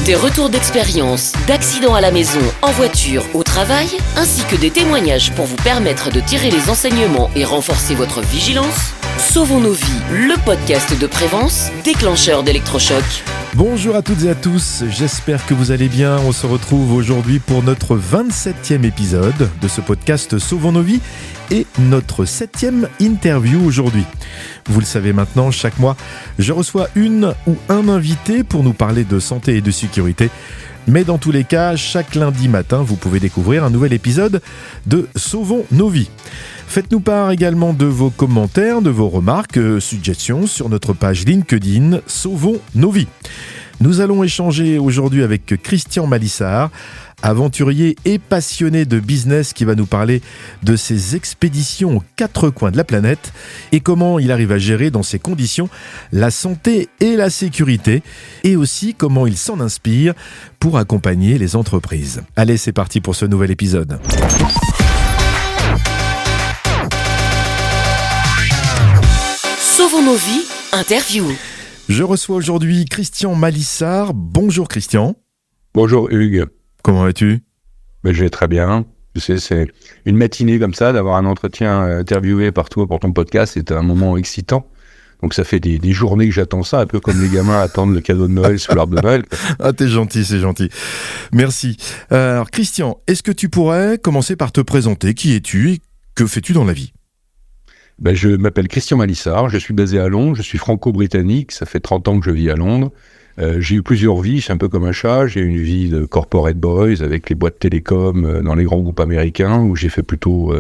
Des retours d'expérience, d'accidents à la maison, en voiture, au travail, ainsi que des témoignages pour vous permettre de tirer les enseignements et renforcer votre vigilance. Sauvons nos vies, le podcast de Prévence, déclencheur d'électrochoc. Bonjour à toutes et à tous, j'espère que vous allez bien. On se retrouve aujourd'hui pour notre 27e épisode de ce podcast Sauvons nos vies et notre 7e interview aujourd'hui. Vous le savez maintenant, chaque mois, je reçois une ou un invité pour nous parler de santé et de sécurité. Mais dans tous les cas, chaque lundi matin, vous pouvez découvrir un nouvel épisode de Sauvons nos vies. Faites-nous part également de vos commentaires, de vos remarques, suggestions sur notre page LinkedIn Sauvons nos vies. Nous allons échanger aujourd'hui avec Christian Malissard, aventurier et passionné de business qui va nous parler de ses expéditions aux quatre coins de la planète et comment il arrive à gérer dans ces conditions la santé et la sécurité et aussi comment il s'en inspire pour accompagner les entreprises. Allez, c'est parti pour ce nouvel épisode. Sauvons nos vies, interview. Je reçois aujourd'hui Christian Malissard. Bonjour Christian. Bonjour Hugues. Comment vas-tu ? Ben, je vais très bien. Tu sais, c'est une matinée comme ça, d'avoir un entretien interviewé par toi pour ton podcast, c'est un moment excitant. Donc ça fait des journées que j'attends ça, un peu comme les gamins attendent le cadeau de Noël sous l'arbre de Noël. Ah, t'es gentil, c'est gentil. Merci. Alors Christian, est-ce que tu pourrais commencer par te présenter ? Qui es-tu et que fais-tu dans la vie ? Ben, je m'appelle Christian Malissard, je suis basé à Londres, je suis franco-britannique, ça fait 30 ans que je vis à Londres. J'ai eu plusieurs vies, c'est un peu comme un chat. J'ai eu une vie de corporate boys avec les boîtes télécom dans les grands groupes américains où j'ai fait plutôt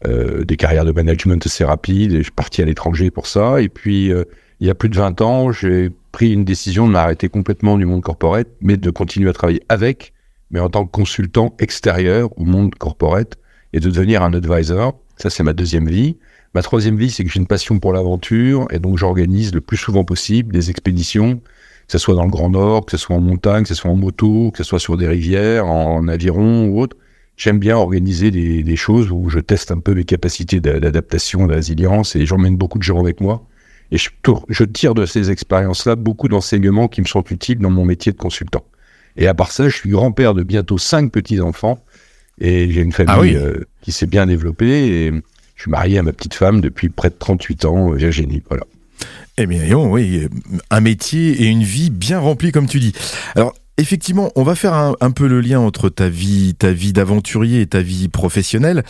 des carrières de management assez rapides et je suis parti à l'étranger pour ça. Et puis, il y a plus de 20 ans, j'ai pris une décision de m'arrêter complètement du monde corporate, mais de continuer à travailler avec, mais en tant que consultant extérieur au monde corporate et de devenir un advisor. Ça, c'est ma deuxième vie. Ma troisième vie, c'est que j'ai une passion pour l'aventure et donc j'organise le plus souvent possible des expéditions, que ce soit dans le Grand Nord, que ce soit en montagne, que ce soit en moto, que ce soit sur des rivières, en aviron ou autre. J'aime bien organiser des choses où je teste un peu mes capacités d'adaptation, de résilience et j'emmène beaucoup de gens avec moi. Et je tire de ces expériences-là beaucoup d'enseignements qui me sont utiles dans mon métier de consultant. Et à part ça, je suis grand-père de bientôt 5 petits-enfants et j'ai une famille qui s'est bien développée et je suis marié à ma petite femme depuis près de 38 ans, Virginie, voilà. Eh bien, oui, un métier et une vie bien remplie, comme tu dis. Alors, effectivement, on va faire un peu le lien entre ta vie d'aventurier et ta vie professionnelle,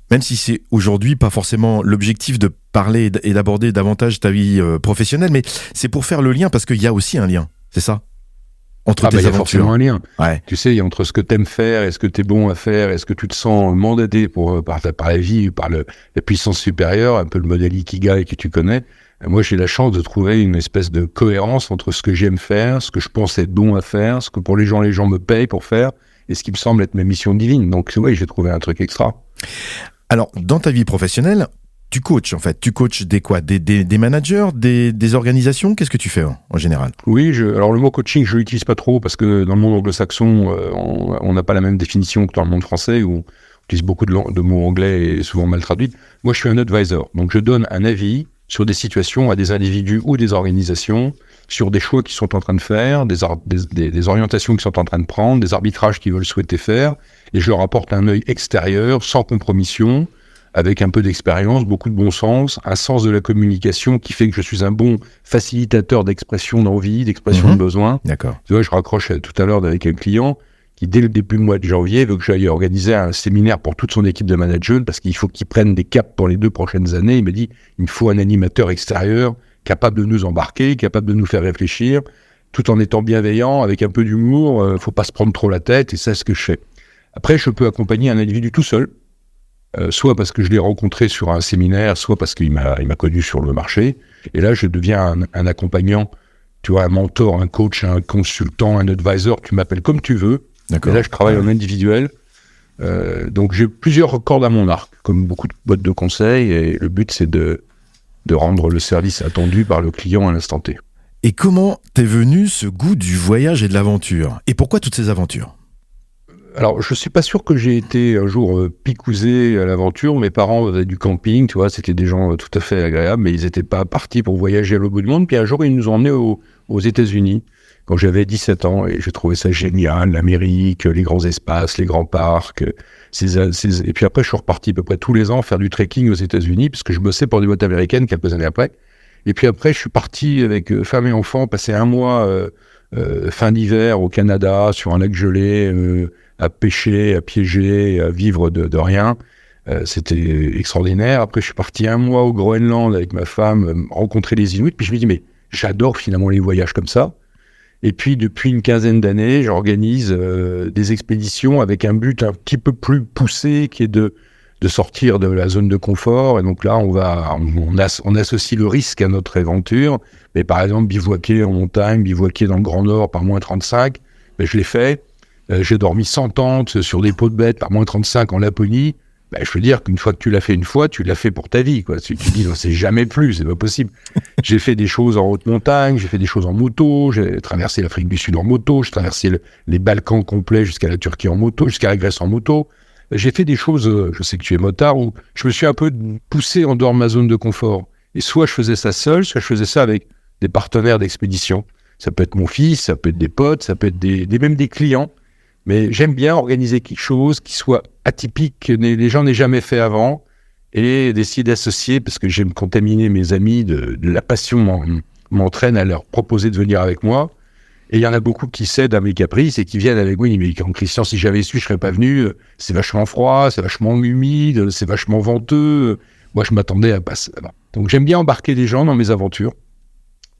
même si c'est aujourd'hui pas forcément l'objectif de parler et d'aborder davantage ta vie professionnelle, mais c'est pour faire le lien parce qu'il y a aussi un lien, c'est ça ? Entre tes aventures. Il y a forcément un lien. Ouais. Tu sais, entre ce que tu aimes faire et ce que tu es bon à faire, est-ce que tu te sens mandaté par la vie, par la puissance supérieure, un peu le modèle Ikigai que tu connais. Moi, j'ai la chance de trouver une espèce de cohérence entre ce que j'aime faire, ce que je pense être bon à faire, ce que pour les gens me payent pour faire, et ce qui me semble être ma mission divine. Donc, oui, j'ai trouvé un truc extra. Alors, dans ta vie professionnelle, tu coaches en fait. Tu coaches des managers, des organisations. Qu'est-ce que tu fais en général ? Oui, alors le mot coaching, je l'utilise pas trop parce que dans le monde anglo-saxon, on n'a pas la même définition que dans le monde français où on utilise beaucoup de mots anglais et souvent mal traduits. Moi, je suis un advisor. Donc, je donne un avis sur des situations à des individus ou des organisations, sur des choix qu'ils sont en train de faire, des orientations qu'ils sont en train de prendre, des arbitrages qu'ils veulent souhaiter faire, et je leur apporte un œil extérieur, sans compromission, avec un peu d'expérience, beaucoup de bon sens, un sens de la communication qui fait que je suis un bon facilitateur d'expression d'envie, d'expression de besoin. D'accord. Tu vois, je raccroche tout à l'heure avec un client qui, dès le début du mois de janvier, veut que j'aille organiser un séminaire pour toute son équipe de management parce qu'il faut qu'ils prennent des caps pour les 2 prochaines années. Il me dit, il me faut un animateur extérieur capable de nous embarquer, capable de nous faire réfléchir, tout en étant bienveillant, avec un peu d'humour. Faut pas se prendre trop la tête et c'est ce que je fais. Après, je peux accompagner un individu tout seul, soit parce que je l'ai rencontré sur un séminaire, soit parce qu'il m'a connu sur le marché. Et là, je deviens un accompagnant, tu vois, un mentor, un coach, un consultant, un advisor, tu m'appelles comme tu veux. D'accord. Et là, je travaille en individuel. Donc, j'ai plusieurs cordes à mon arc, comme beaucoup de boîtes de conseil. Et le but, c'est de rendre le service attendu par le client à l'instant T. Et comment t'es venu ce goût du voyage et de l'aventure ? Et pourquoi toutes ces aventures ? Alors, je suis pas sûr que j'ai été un jour picousé à l'aventure. Mes parents faisaient du camping, tu vois, c'était des gens tout à fait agréables, mais ils étaient pas partis pour voyager à l'autre bout du monde. Puis un jour, ils nous ont emmenés aux États-Unis. quand j'avais 17 ans, et je trouvais ça génial, l'Amérique, les grands espaces, les grands parcs. Et puis après, je suis reparti à peu près tous les ans faire du trekking aux États-Unis, parce que je bossais pour des boîtes américaines quelques années après. Et puis après, je suis parti avec femme et enfants, passer un mois fin d'hiver au Canada, sur un lac gelé, à pêcher, à piéger, à vivre de rien. C'était extraordinaire. Après, je suis parti un mois au Groenland avec ma femme, rencontrer les Inuits. Puis je me dis, mais j'adore finalement les voyages comme ça. Et puis, depuis une quinzaine d'années, j'organise des expéditions avec un but un petit peu plus poussé, qui est de sortir de la zone de confort. Et donc là, on associe le risque à notre aventure. Mais par exemple, bivouaquer en montagne, bivouaquer dans le Grand Nord par moins 35, ben, je l'ai fait. J'ai dormi sans tente sur des peaux de bêtes par moins 35 en Laponie. Ben, je veux dire qu'une fois que tu l'as fait une fois, tu l'as fait pour ta vie, quoi. Tu dis, non, c'est jamais plus, c'est pas possible. J'ai fait des choses en haute montagne, j'ai fait des choses en moto, j'ai traversé l'Afrique du Sud en moto, j'ai traversé les Balkans complets jusqu'à la Turquie en moto, jusqu'à la Grèce en moto. J'ai fait des choses, je sais que tu es motard, où je me suis un peu poussé en dehors de ma zone de confort. Et soit je faisais ça seul, soit je faisais ça avec des partenaires d'expédition. Ça peut être mon fils, ça peut être des potes, ça peut être même des clients. Mais j'aime bien organiser quelque chose qui soit atypique, que les gens n'aient jamais fait avant, et d'essayer d'associer, parce que j'aime contaminer mes amis, de la passion m'entraîne à leur proposer de venir avec moi. Et il y en a beaucoup qui cèdent à mes caprices et qui viennent avec moi. Mais Christian, si j'avais su, je serais pas venu. C'est vachement froid, c'est vachement humide, c'est vachement venteux. Moi, je m'attendais à passer. Donc, j'aime bien embarquer des gens dans mes aventures.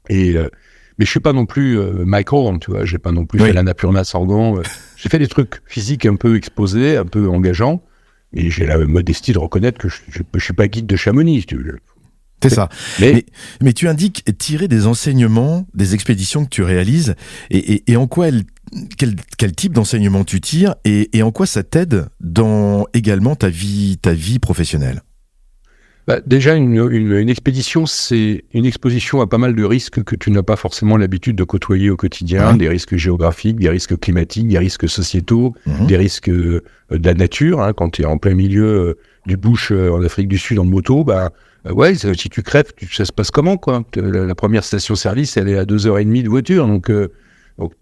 Mais je suis pas non plus Michael, tu vois. J'ai pas non plus fait l'Annapurna Sargon. J'ai fait des trucs physiques un peu exposés, un peu engageants. Et j'ai la modestie de reconnaître que je suis pas guide de Chamonix, si tu veux. C'est ça. Mais tu indiques tirer des enseignements des expéditions que tu réalises et en quoi quel type d'enseignement tu tires et en quoi ça t'aide dans également ta vie professionnelle. Bah, déjà, une expédition, c'est une exposition à pas mal de risques que tu n'as pas forcément l'habitude de côtoyer au quotidien, des risques géographiques, des risques climatiques, des risques sociétaux, des risques de la nature. Hein, quand tu es en plein milieu du bush en Afrique du Sud en moto, si tu crèves, ça se passe comment, quoi. La première station-service, elle est à 2h30 de voiture. Donc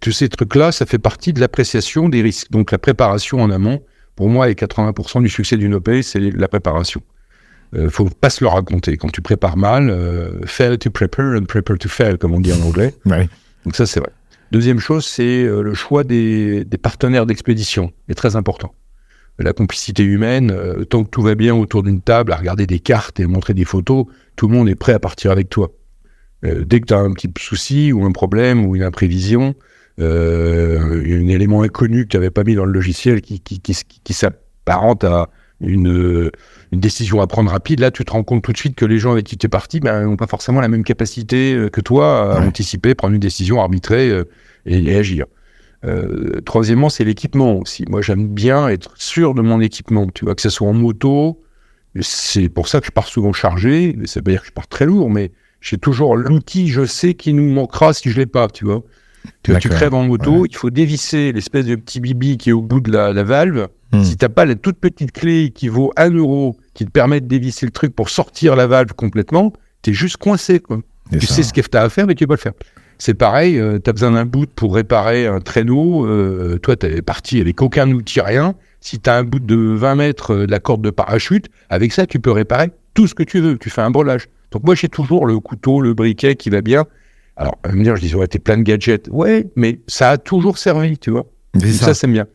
tous ces trucs-là, ça fait partie de l'appréciation des risques. Donc la préparation en amont, pour moi, est 80% du succès d'une OP, c'est la préparation. Faut pas se le raconter. Quand tu prépares mal, fail to prepare and prepare to fail, comme on dit en anglais. Ouais. Donc ça, c'est vrai. Deuxième chose, c'est le choix des partenaires d'expédition, est très important. La complicité humaine, tant que tout va bien autour d'une table, à regarder des cartes et montrer des photos, tout le monde est prêt à partir avec toi. Dès que tu as un petit souci ou un problème ou une imprévision, un élément inconnu que tu n'avais pas mis dans le logiciel qui s'apparente à une décision à prendre rapide, là tu te rends compte tout de suite que les gens avec qui tu es parti n'ont pas forcément la même capacité que toi à anticiper, prendre une décision, arbitrer et agir. Troisièmement, c'est l'équipement aussi. Moi, j'aime bien être sûr de mon équipement, tu vois, que ce soit en moto. C'est pour ça que je pars souvent chargé. Ça veut dire que je pars très lourd, mais j'ai toujours l'outil, je sais, qui nous manquera si je l'ai pas, tu vois. Tu crèves en moto, il faut dévisser l'espèce de petit bibi qui est au bout de la valve. Si t'as pas la toute petite clé qui vaut 1 euro, qui te permet de dévisser le truc pour sortir la valve complètement, t'es juste coincé, quoi. Tu sais ce que t'as à faire, mais tu peux pas le faire. C'est pareil, t'as besoin d'un bout pour réparer un traîneau, toi t'es parti avec aucun outil, rien. Si t'as un bout de 20 mètres de la corde de parachute, avec ça tu peux réparer tout ce que tu veux, tu fais un brelage. Donc moi j'ai toujours le couteau, le briquet qui va bien. Alors, à me dire, je dis, ouais, t'es plein de gadgets. Ouais, mais ça a toujours servi, tu vois. Ça, c'est bien.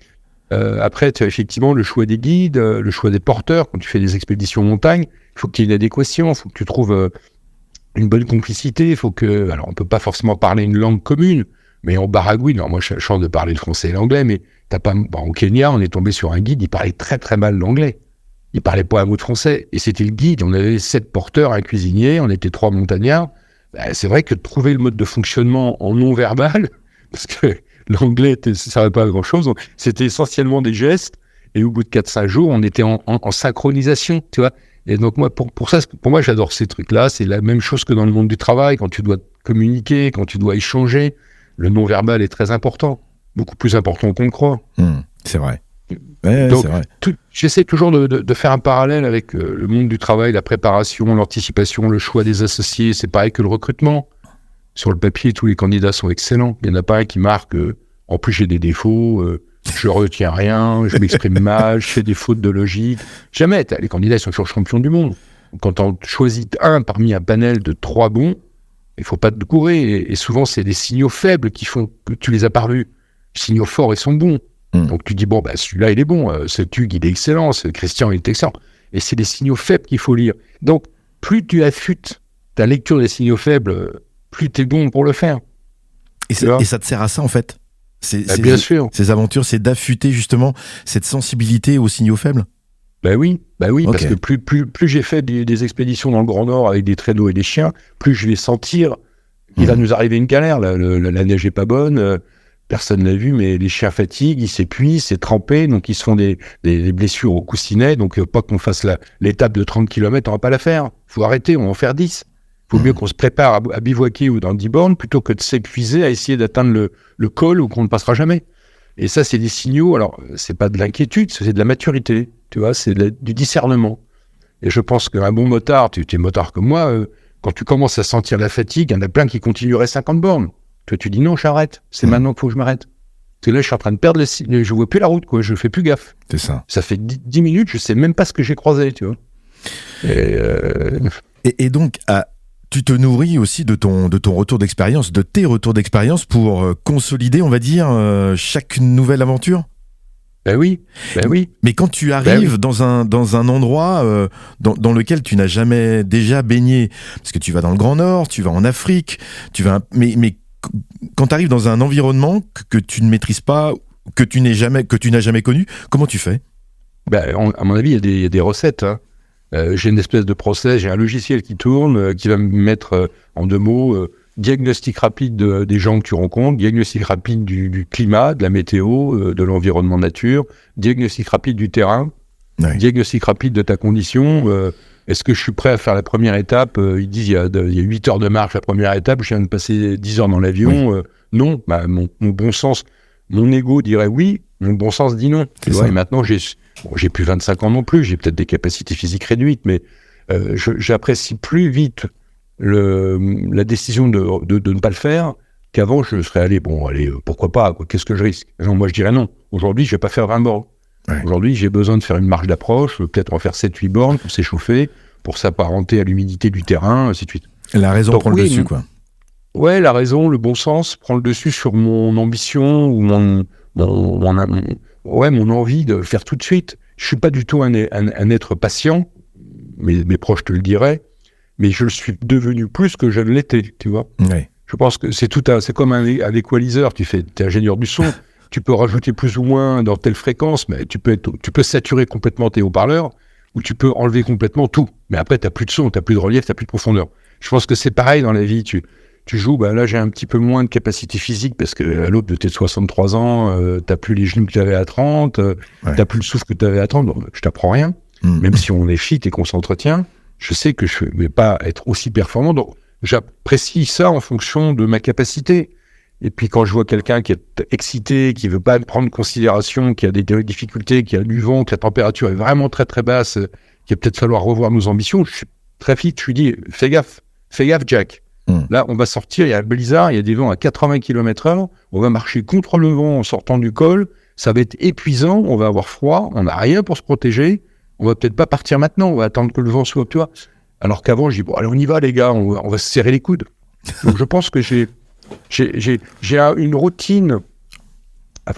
Après, tu as effectivement le choix des guides, le choix des porteurs. Quand tu fais des expéditions montagne, il faut qu'il y ait une adéquation, il faut que tu trouves une bonne complicité. Alors, on peut pas forcément parler une langue commune, mais on baragouine. Alors, moi, j'ai la chance de parler le français et l'anglais, mais au Kenya, on est tombé sur un guide, il parlait très, très mal l'anglais. Il parlait pas un mot de français. Et c'était le guide. On avait 7 porteurs, un cuisinier, on était 3 montagnards. C'est vrai que trouver le mode de fonctionnement en non-verbal, parce que l'anglais ne servait pas à grand-chose, donc c'était essentiellement des gestes, et au bout de 4-5 jours, on était en synchronisation, tu vois. Et donc moi, pour moi, j'adore ces trucs-là, c'est la même chose que dans le monde du travail, quand tu dois communiquer, quand tu dois échanger, le non-verbal est très important, beaucoup plus important qu'on le croit. C'est vrai. Donc, c'est vrai. J'essaie toujours de faire un parallèle avec le monde du travail, la préparation, l'anticipation, le choix des associés. C'est pareil que le recrutement. sur le papier, tous les candidats sont excellents. Il n'y en a pas un qui marque en plus j'ai des défauts, je retiens rien, je m'exprime mal, je fais des fautes de logique. Jamais. Les candidats ils sont toujours champions du monde. Quand on choisit un parmi un panel de 3 bons, il ne faut pas te courir. Et souvent, c'est des signaux faibles qui font que tu les as pas revus. Les signaux forts, ils sont bons. Donc tu dis, bon, celui-là, il est bon. Ce Hugues, il est excellent. Ce Christian, il est excellent. Et c'est les signaux faibles qu'il faut lire. Donc, plus tu affûtes ta lecture des signaux faibles, plus tu es bon pour le faire. Et ça te sert à ça, en fait. Bien sûr. Ces aventures, c'est d'affûter justement cette sensibilité aux signaux faibles. Oui, Okay. Parce que plus j'ai fait des expéditions dans le Grand Nord avec des traîneaux et des chiens, plus je vais sentir qu'il va nous arriver une galère. La neige est pas bonne, personne l'a vu, mais les chiens fatiguent, ils s'épuisent, c'est trempé, donc ils se font des blessures au coussinet, donc pas qu'on fasse l'étape de 30 km, on va pas la faire. Faut arrêter, on va en faire 10. Faut mieux qu'on se prépare à bivouaquer ou dans 10 bornes plutôt que de s'épuiser à essayer d'atteindre le col où qu'on ne passera jamais. Et ça, c'est des signaux, alors c'est pas de l'inquiétude, c'est de la maturité, tu vois, c'est du discernement. Et je pense qu'un bon motard, tu es motard comme moi, quand tu commences à sentir la fatigue, il y en a plein qui continueraient 50 bornes. Toi, tu dis non, j'arrête, c'est maintenant qu'il faut que je m'arrête. Parce que là, je suis en train de perdre je vois plus la route, quoi, je fais plus gaffe. C'est ça. Ça fait 10 minutes, je sais même pas ce que j'ai croisé, tu vois. Et donc, tu te nourris aussi de ton retour d'expérience, de tes retours d'expérience pour consolider, on va dire, chaque nouvelle aventure. Ben oui. Mais quand tu arrives dans un endroit dans lequel tu n'as jamais déjà baigné, parce que tu vas dans le Grand Nord, tu vas en Afrique, mais quand tu arrives dans un environnement que tu ne maîtrises pas, que tu n'as jamais connu, comment tu fais ? À mon avis, il y a des recettes, hein. J'ai une espèce de process, j'ai un logiciel qui tourne, qui va me mettre en 2 mots, diagnostic rapide des gens que tu rencontres, diagnostic rapide du climat, de la météo, de l'environnement nature, diagnostic rapide du terrain, diagnostic rapide de ta condition. Est-ce que je suis prêt à faire la première étape ? Ils disent il y a 8 heures de marche la première étape, je viens de passer 10 heures dans l'avion. Non, mon bon sens, mon ego dirait oui, mon bon sens dit non. Tu vois, et maintenant, j'ai plus 25 ans non plus, j'ai peut-être des capacités physiques réduites, mais j'apprécie plus vite la décision de ne pas le faire qu'avant je serais allé, pourquoi pas, quoi, qu'est-ce que je risque ? Non, moi je dirais non, aujourd'hui je vais pas faire 20 bornes. Aujourd'hui j'ai besoin de faire une marche d'approche, peut-être en faire 7-8 bornes pour s'échauffer, pour s'apparenter à l'humidité du terrain, ainsi de suite. La raison prend le dessus, quoi. Ouais, la raison, le bon sens prend le dessus sur mon ambition ou mon envie de faire tout de suite. Je suis pas du tout un être patient, mes proches te le diraient, mais je le suis devenu plus que je ne l'étais, tu vois. Je pense que c'est comme un équaliseur, t'es ingénieur du son, tu peux rajouter plus ou moins dans telle fréquence, mais tu peux saturer complètement tes haut-parleurs, ou tu peux enlever complètement tout. Mais après, t'as plus de son, t'as plus de relief, t'as plus de profondeur. Je pense que c'est pareil dans la vie, tu joues, là j'ai un petit peu moins de capacité physique parce que à l'aube de tes 63 ans, t'as plus les genoux que tu avais à 30, t'as plus le souffle que tu avais à 30, donc je t'apprends rien. Même si on est fit et qu'on s'entretient, je sais que je ne vais pas être aussi performant, donc j'apprécie ça en fonction de ma capacité. Et puis quand je vois quelqu'un qui est excité, qui veut pas prendre en considération, qui a des difficultés, qui a du vent, que la température est vraiment très très basse, qu'il va peut-être falloir revoir nos ambitions, je suis très vite, je lui dis, fais gaffe Jack. Là, on va sortir, il y a un blizzard, il y a des vents à 80 km/h, on va marcher contre le vent en sortant du col, ça va être épuisant, on va avoir froid, on n'a rien pour se protéger, on va peut-être pas partir maintenant, on va attendre que le vent soit, tu vois. Alors qu'avant, je dis, allez, on y va les gars, on va se serrer les coudes. Donc je pense que j'ai une routine,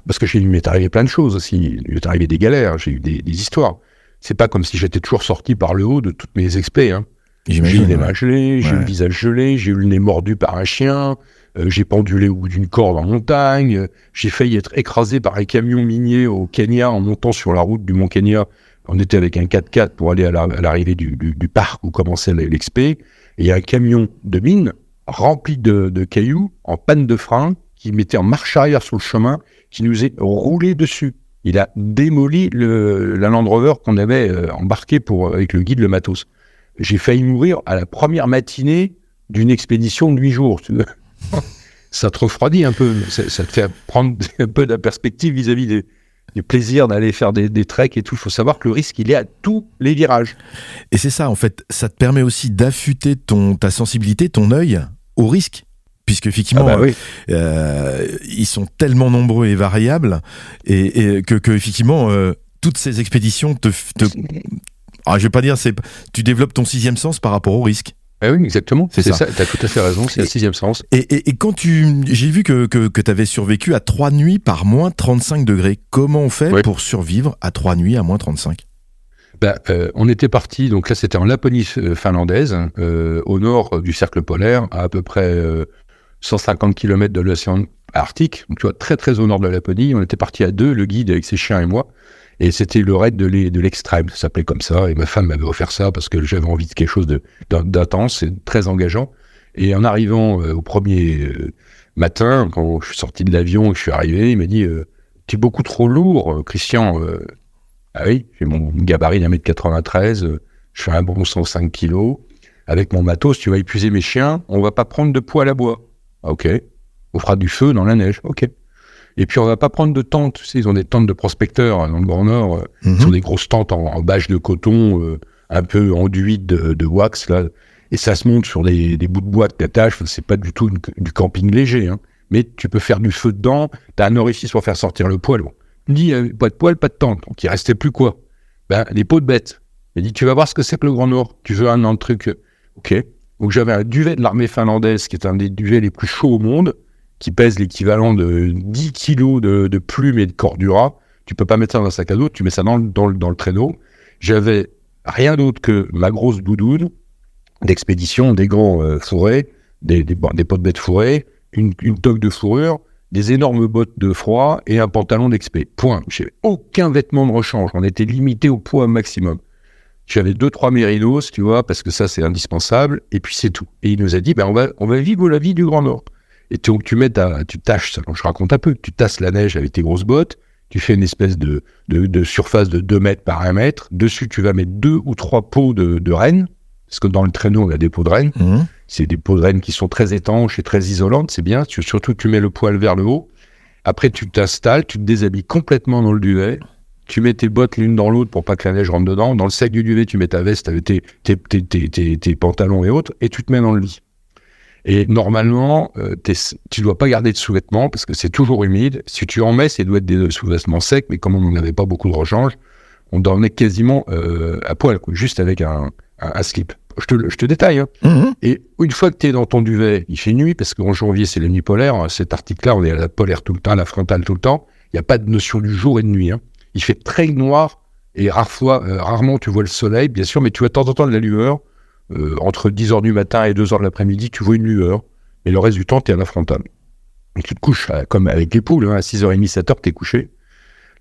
parce que il m'est arrivé plein de choses aussi, il m'est arrivé des galères, j'ai eu des histoires. C'est pas comme si j'étais toujours sorti par le haut de toutes mes expés, hein. J'ai eu les mains gelées, j'ai eu le visage gelé, j'ai eu le nez mordu par un chien, j'ai pendulé au bout d'une corde en montagne, j'ai failli être écrasé par un camion minier au Kenya en montant sur la route du Mont Kenya. On était avec un 4x4 pour aller à l'arrivée du parc où commençait l'expé, et il y a un camion de mine rempli de cailloux, en panne de frein, qui mettait en marche arrière sur le chemin, qui nous est roulé dessus. Il a démoli la Land Rover qu'on avait embarqué avec le guide, le matos. J'ai failli mourir à la première matinée d'une expédition de 8 jours. Tu vois. Ça te refroidit un peu, ça te fait prendre un peu de la perspective vis-à-vis du plaisir d'aller faire des treks et tout. Il faut savoir que le risque, il est à tous les virages. Et c'est ça, en fait, ça te permet aussi d'affûter ta sensibilité, ton œil au risque, puisque effectivement, oui. ils sont tellement nombreux et variables, et que effectivement, toutes ces expéditions je vais pas dire, tu développes ton sixième sens par rapport au risque. Ah oui, exactement. C'est ça. ça. T'as tout à fait raison. C'est le sixième sens. Et quand j'ai vu que t'avais survécu à 3 nuits par moins 35 degrés. Comment on fait pour survivre à 3 nuits à moins 35? On était parti, donc là c'était en Laponie finlandaise, au nord du cercle polaire, à peu près 150 km de l'océan Arctique, donc tu vois, très très au nord de la Laponie. On était parti à 2, le guide avec ses chiens et moi, et c'était le raid de l'extrême, ça s'appelait comme ça, et ma femme m'avait offert ça parce que j'avais envie de quelque chose d'intense et très engageant. Et en arrivant au premier matin, quand je suis sorti de l'avion et que je suis arrivé, il m'a dit « Tu es beaucoup trop lourd, Christian ». Ah oui, j'ai mon gabarit d'1m93, je fais un bon 105 kilos. Avec mon matos, tu vas épuiser mes chiens, on va pas prendre de poêle à bois. Ah, ok. On fera du feu dans la neige. Ok. Et puis on va pas prendre de tentes. Tu sais, ils ont des tentes de prospecteurs dans le Grand Nord. Ils ont des grosses tentes en bâche de coton, un peu enduites de wax, là. Et ça se monte sur des bouts de bois que t'attaches. C'est pas du tout du camping léger, hein. Mais tu peux faire du feu dedans. T'as un orifice pour faire sortir le poêle. Bon. Il dit, pas de poêle, pas de tente. Donc, il restait plus quoi? Les peaux de bête. Il dit, tu vas voir ce que c'est que le Grand Nord. Tu veux un truc? Ok. Donc, j'avais un duvet de l'armée finlandaise, qui est un des duvets les plus chauds au monde, qui pèse l'équivalent de 10 kilos de plumes et de cordura. Tu peux pas mettre ça dans un sac à dos, tu mets ça dans le traîneau. J'avais rien d'autre que ma grosse doudoune d'expédition, des gants fourrés, des peaux de bête fourrées, une toque de fourrure, des énormes bottes de froid et un pantalon d'expé. Point. J'avais aucun vêtement de rechange. On était limité au poids maximum. J'avais 2-3 mérinos, tu vois, parce que ça, c'est indispensable. Et puis, c'est tout. Et il nous a dit, on va vivre la vie du Grand Nord. Et donc, tu tâches, ça, je raconte un peu, tu tasses la neige avec tes grosses bottes, tu fais une espèce de surface de 2 mètres par 1 mètre. Dessus, tu vas mettre 2 ou 3 pots de renne, parce que dans le traîneau, on a des pots de renne. Mmh. C'est des peaux de renne qui sont très étanches et très isolantes, c'est bien. Surtout, tu mets le poil vers le haut. Après, tu t'installes, tu te déshabilles complètement dans le duvet. Tu mets tes bottes l'une dans l'autre pour pas que la neige rentre dedans. Dans le sac du duvet, tu mets ta veste avec tes pantalons et autres, et tu te mets dans le lit. Et normalement, tu dois pas garder de sous-vêtements parce que c'est toujours humide. Si tu en mets, ça doit être des sous-vêtements secs, mais comme on n'avait pas beaucoup de rechange, on dormait quasiment à poil, quoi, juste avec un slip. Je te détaille. Hein. Mmh. Et une fois que tu es dans ton duvet, il fait nuit, parce qu'en janvier, c'est la nuit polaire. Cet article-là, on est à la polaire tout le temps, à la frontale tout le temps. Il n'y a pas de notion du jour et de nuit. Hein. Il fait très noir, et rarement tu vois le soleil, bien sûr, mais tu vois de temps en temps de la lueur. Entre 10h du matin et 2h de l'après-midi, tu vois une lueur. Et le reste du temps, tu es à la frontale. Et tu te couches, comme avec les poules, hein, à 6h30, 7h, tu es couché.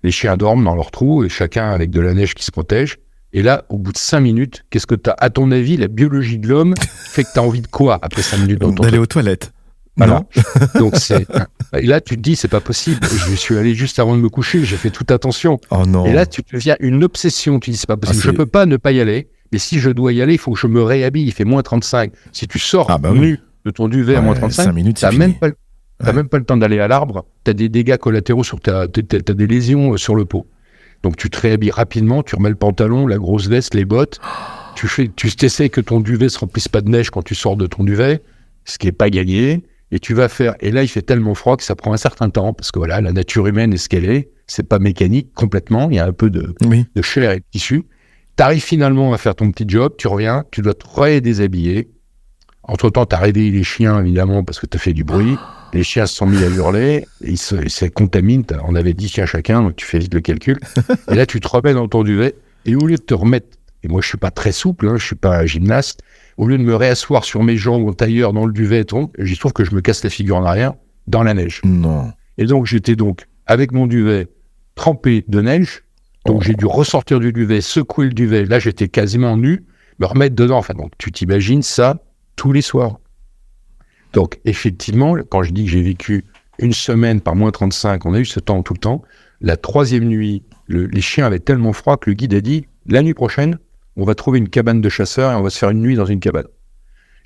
Les chiens dorment dans leur trou, et chacun avec de la neige qui se protège. Et là, au bout de 5 minutes, qu'est-ce que t'as? À ton avis, la biologie de l'homme fait que t'as envie de quoi après 5 minutes dans ton d'aller aux toilettes. Voilà. Donc et là, tu te dis, c'est pas possible. Je suis allé juste avant de me coucher, j'ai fait toute attention. Oh non. Et là, tu deviens une obsession. Tu dis, c'est pas possible. Je peux pas ne pas y aller. Mais si je dois y aller, il faut que je me réhabille. Il fait moins 35. Si tu sors nu de ton duvet à moins 35, 5 minutes, t'as même pas le temps d'aller à l'arbre. T'as des dégâts collatéraux t'as des lésions sur le pot. Donc tu te réhabilles rapidement, tu remets le pantalon, la grosse veste, les bottes. Tu t'essayes que ton duvet se remplisse pas de neige quand tu sors de ton duvet, ce qui est pas gagné. Et tu vas faire. Et là, il fait tellement froid que ça prend un certain temps, parce que voilà, la nature humaine est ce qu'elle est. C'est pas mécanique complètement. Il y a un peu de chair et de tissu. T'arrives finalement à faire ton petit job. Tu reviens, tu dois te redéshabiller. Entre-temps, t'as réveillé les chiens évidemment parce que t'as fait du bruit. Les chiens se sont mis à hurler, ils se contaminent. On avait 10 chiens chacun, donc tu fais vite le calcul. Et là, tu te remets dans ton duvet, et au lieu de te remettre, et moi je suis pas très souple, hein, je suis pas un gymnaste, au lieu de me réasseoir sur mes jambes en tailleur dans le duvet, j'y trouve que je me casse la figure en arrière dans la neige. Non. Et donc j'étais avec mon duvet trempé de neige, donc j'ai dû ressortir du duvet, secouer le duvet. Là, j'étais quasiment nu, me remettre dedans. Enfin, donc tu t'imagines ça tous les soirs. Donc, effectivement, quand je dis que j'ai vécu une semaine par moins 35, on a eu ce temps tout le temps. La 3e nuit, les chiens avaient tellement froid que le guide a dit, la nuit prochaine, on va trouver une cabane de chasseurs et on va se faire une nuit dans une cabane.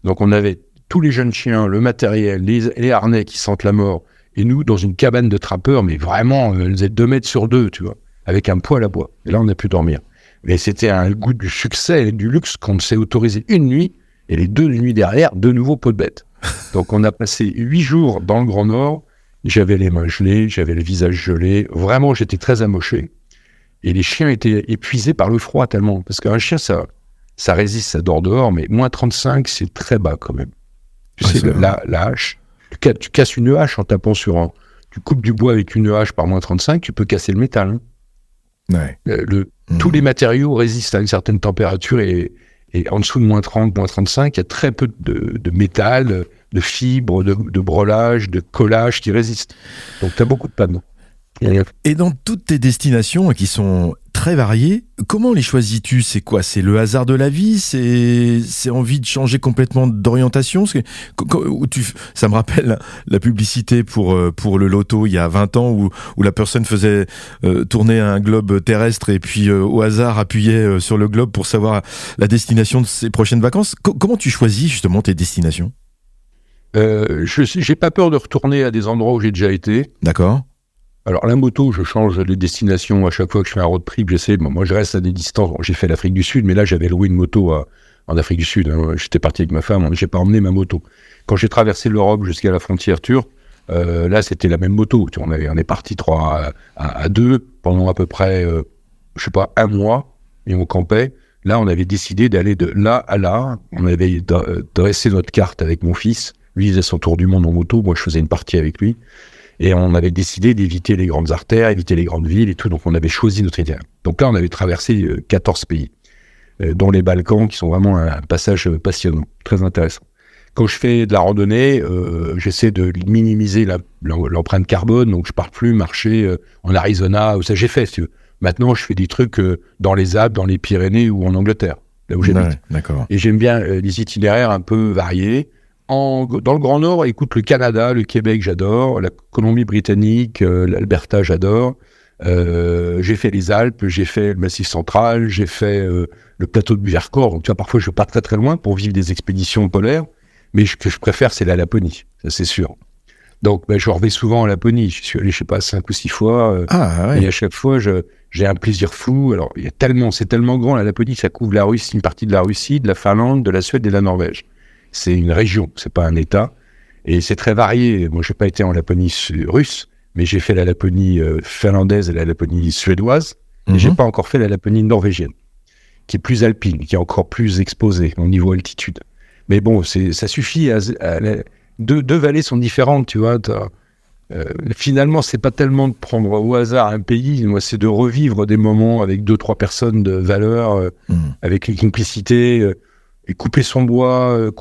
Donc, on avait tous les jeunes chiens, le matériel, les harnais qui sentent la mort, et nous, dans une cabane de trappeurs, mais vraiment, elle faisait 2 mètres sur 2, tu vois, avec un poêle à bois. Et là, on a pu dormir. Mais c'était un goût du succès et du luxe qu'on s'est autorisé une nuit, et les 2 nuits derrière, de nouveau pot de bête. Donc on a passé 8 jours dans le Grand Nord. J'avais les mains gelées, j'avais le visage gelé. Vraiment, j'étais très amoché. Et les chiens étaient épuisés par le froid tellement. Parce qu'un chien, ça résiste, ça dort dehors, mais moins 35, c'est très bas quand même. Tu sais, la hache, tu casses une hache en tapant sur un... Tu coupes du bois avec une hache par moins 35, tu peux casser le métal. Ouais. Tous les matériaux résistent à une certaine température et en dessous de moins 30, moins 35, il y a très peu de métal, de fibres, de brelage, de collage qui résistent. Donc tu as beaucoup de pannes. Et dans toutes tes destinations qui sont très variées, comment les choisis-tu ? C'est quoi ? C'est le hasard de la vie ? C'est envie de changer complètement d'orientation ? Ça me rappelle la publicité pour le loto il y a 20 ans où la personne faisait tourner un globe terrestre et puis au hasard appuyait sur le globe pour savoir la destination de ses prochaines vacances. Comment tu choisis justement tes destinations ? J'ai pas peur de retourner à des endroits où j'ai déjà été. D'accord. Alors, la moto, je change de destination à chaque fois que je fais un road trip. Moi, je reste à des distances. Bon, j'ai fait l'Afrique du Sud, mais là, j'avais loué une moto en Afrique du Sud. J'étais parti avec ma femme, j'ai pas emmené ma moto. Quand j'ai traversé l'Europe jusqu'à la frontière turque, là, c'était la même moto. On est parti 3 à 2 pendant à peu près, un mois, et on campait. Là, on avait décidé d'aller de là à là. On avait dressé notre carte avec mon fils. Lui, il faisait son tour du monde en moto. Moi, je faisais une partie avec lui. Et on avait décidé d'éviter les grandes artères, éviter les grandes villes et tout. Donc, on avait choisi notre itinéraire. Donc là, on avait traversé 14 pays, dont les Balkans, qui sont vraiment un passage passionnant, très intéressant. Quand je fais de la randonnée, j'essaie de minimiser l'empreinte carbone. Donc, je pars plus marcher en Arizona. Ça, j'ai fait, si tu veux. Maintenant, je fais des trucs dans les Alpes, dans les Pyrénées ou en Angleterre, là où j'habite. Ouais, d'accord. Et j'aime bien les itinéraires un peu variés. Dans le Grand Nord, écoute, le Canada, le Québec, j'adore. La Colombie-Britannique, l'Alberta, j'adore. J'ai fait les Alpes, j'ai fait le Massif central, j'ai fait le plateau de Vercors. Donc, tu vois, parfois, je pars très très loin pour vivre des expéditions polaires. Mais ce que je préfère, c'est la Laponie, ça c'est sûr. Donc, je reviens souvent en Laponie. Je suis allé, 5 ou 6 fois. Ouais. Et à chaque fois, j'ai un plaisir fou. Alors, c'est tellement grand, la Laponie, ça couvre la Russie, une partie de la Russie, de la Finlande, de la Suède et de la Norvège. C'est une région, c'est pas un État. Et c'est très varié. Moi, j'ai pas été en Laponie russe, mais j'ai fait la Laponie finlandaise et la Laponie suédoise. Et j'ai pas encore fait la Laponie norvégienne, qui est plus alpine, qui est encore plus exposée au niveau altitude. Mais bon, ça suffit. Deux vallées sont différentes, tu vois. Finalement, c'est pas tellement de prendre au hasard un pays. Moi, c'est de revivre des moments avec 2-3 personnes de valeur, avec une complicité. Et couper son bois,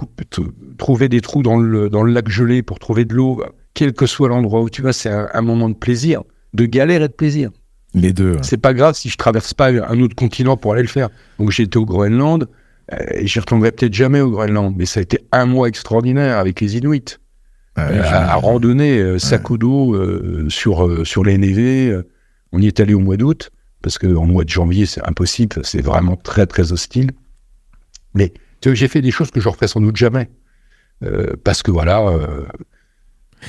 trouver des trous dans le lac gelé pour trouver de l'eau, quel que soit l'endroit où tu vas, c'est un moment de plaisir, de galère et de plaisir. Les deux. C'est pas grave si je traverse pas un autre continent pour aller le faire. Donc j'ai été au Groenland, et j'y retournerai peut-être jamais au Groenland, mais ça a été un mois extraordinaire avec les Inuits, à randonner sac au dos sur les névés. On y est allé au mois d'août, parce qu'en mois de janvier, c'est impossible, c'est vraiment très très hostile. Mais j'ai fait des choses que je referai sans doute jamais. Parce que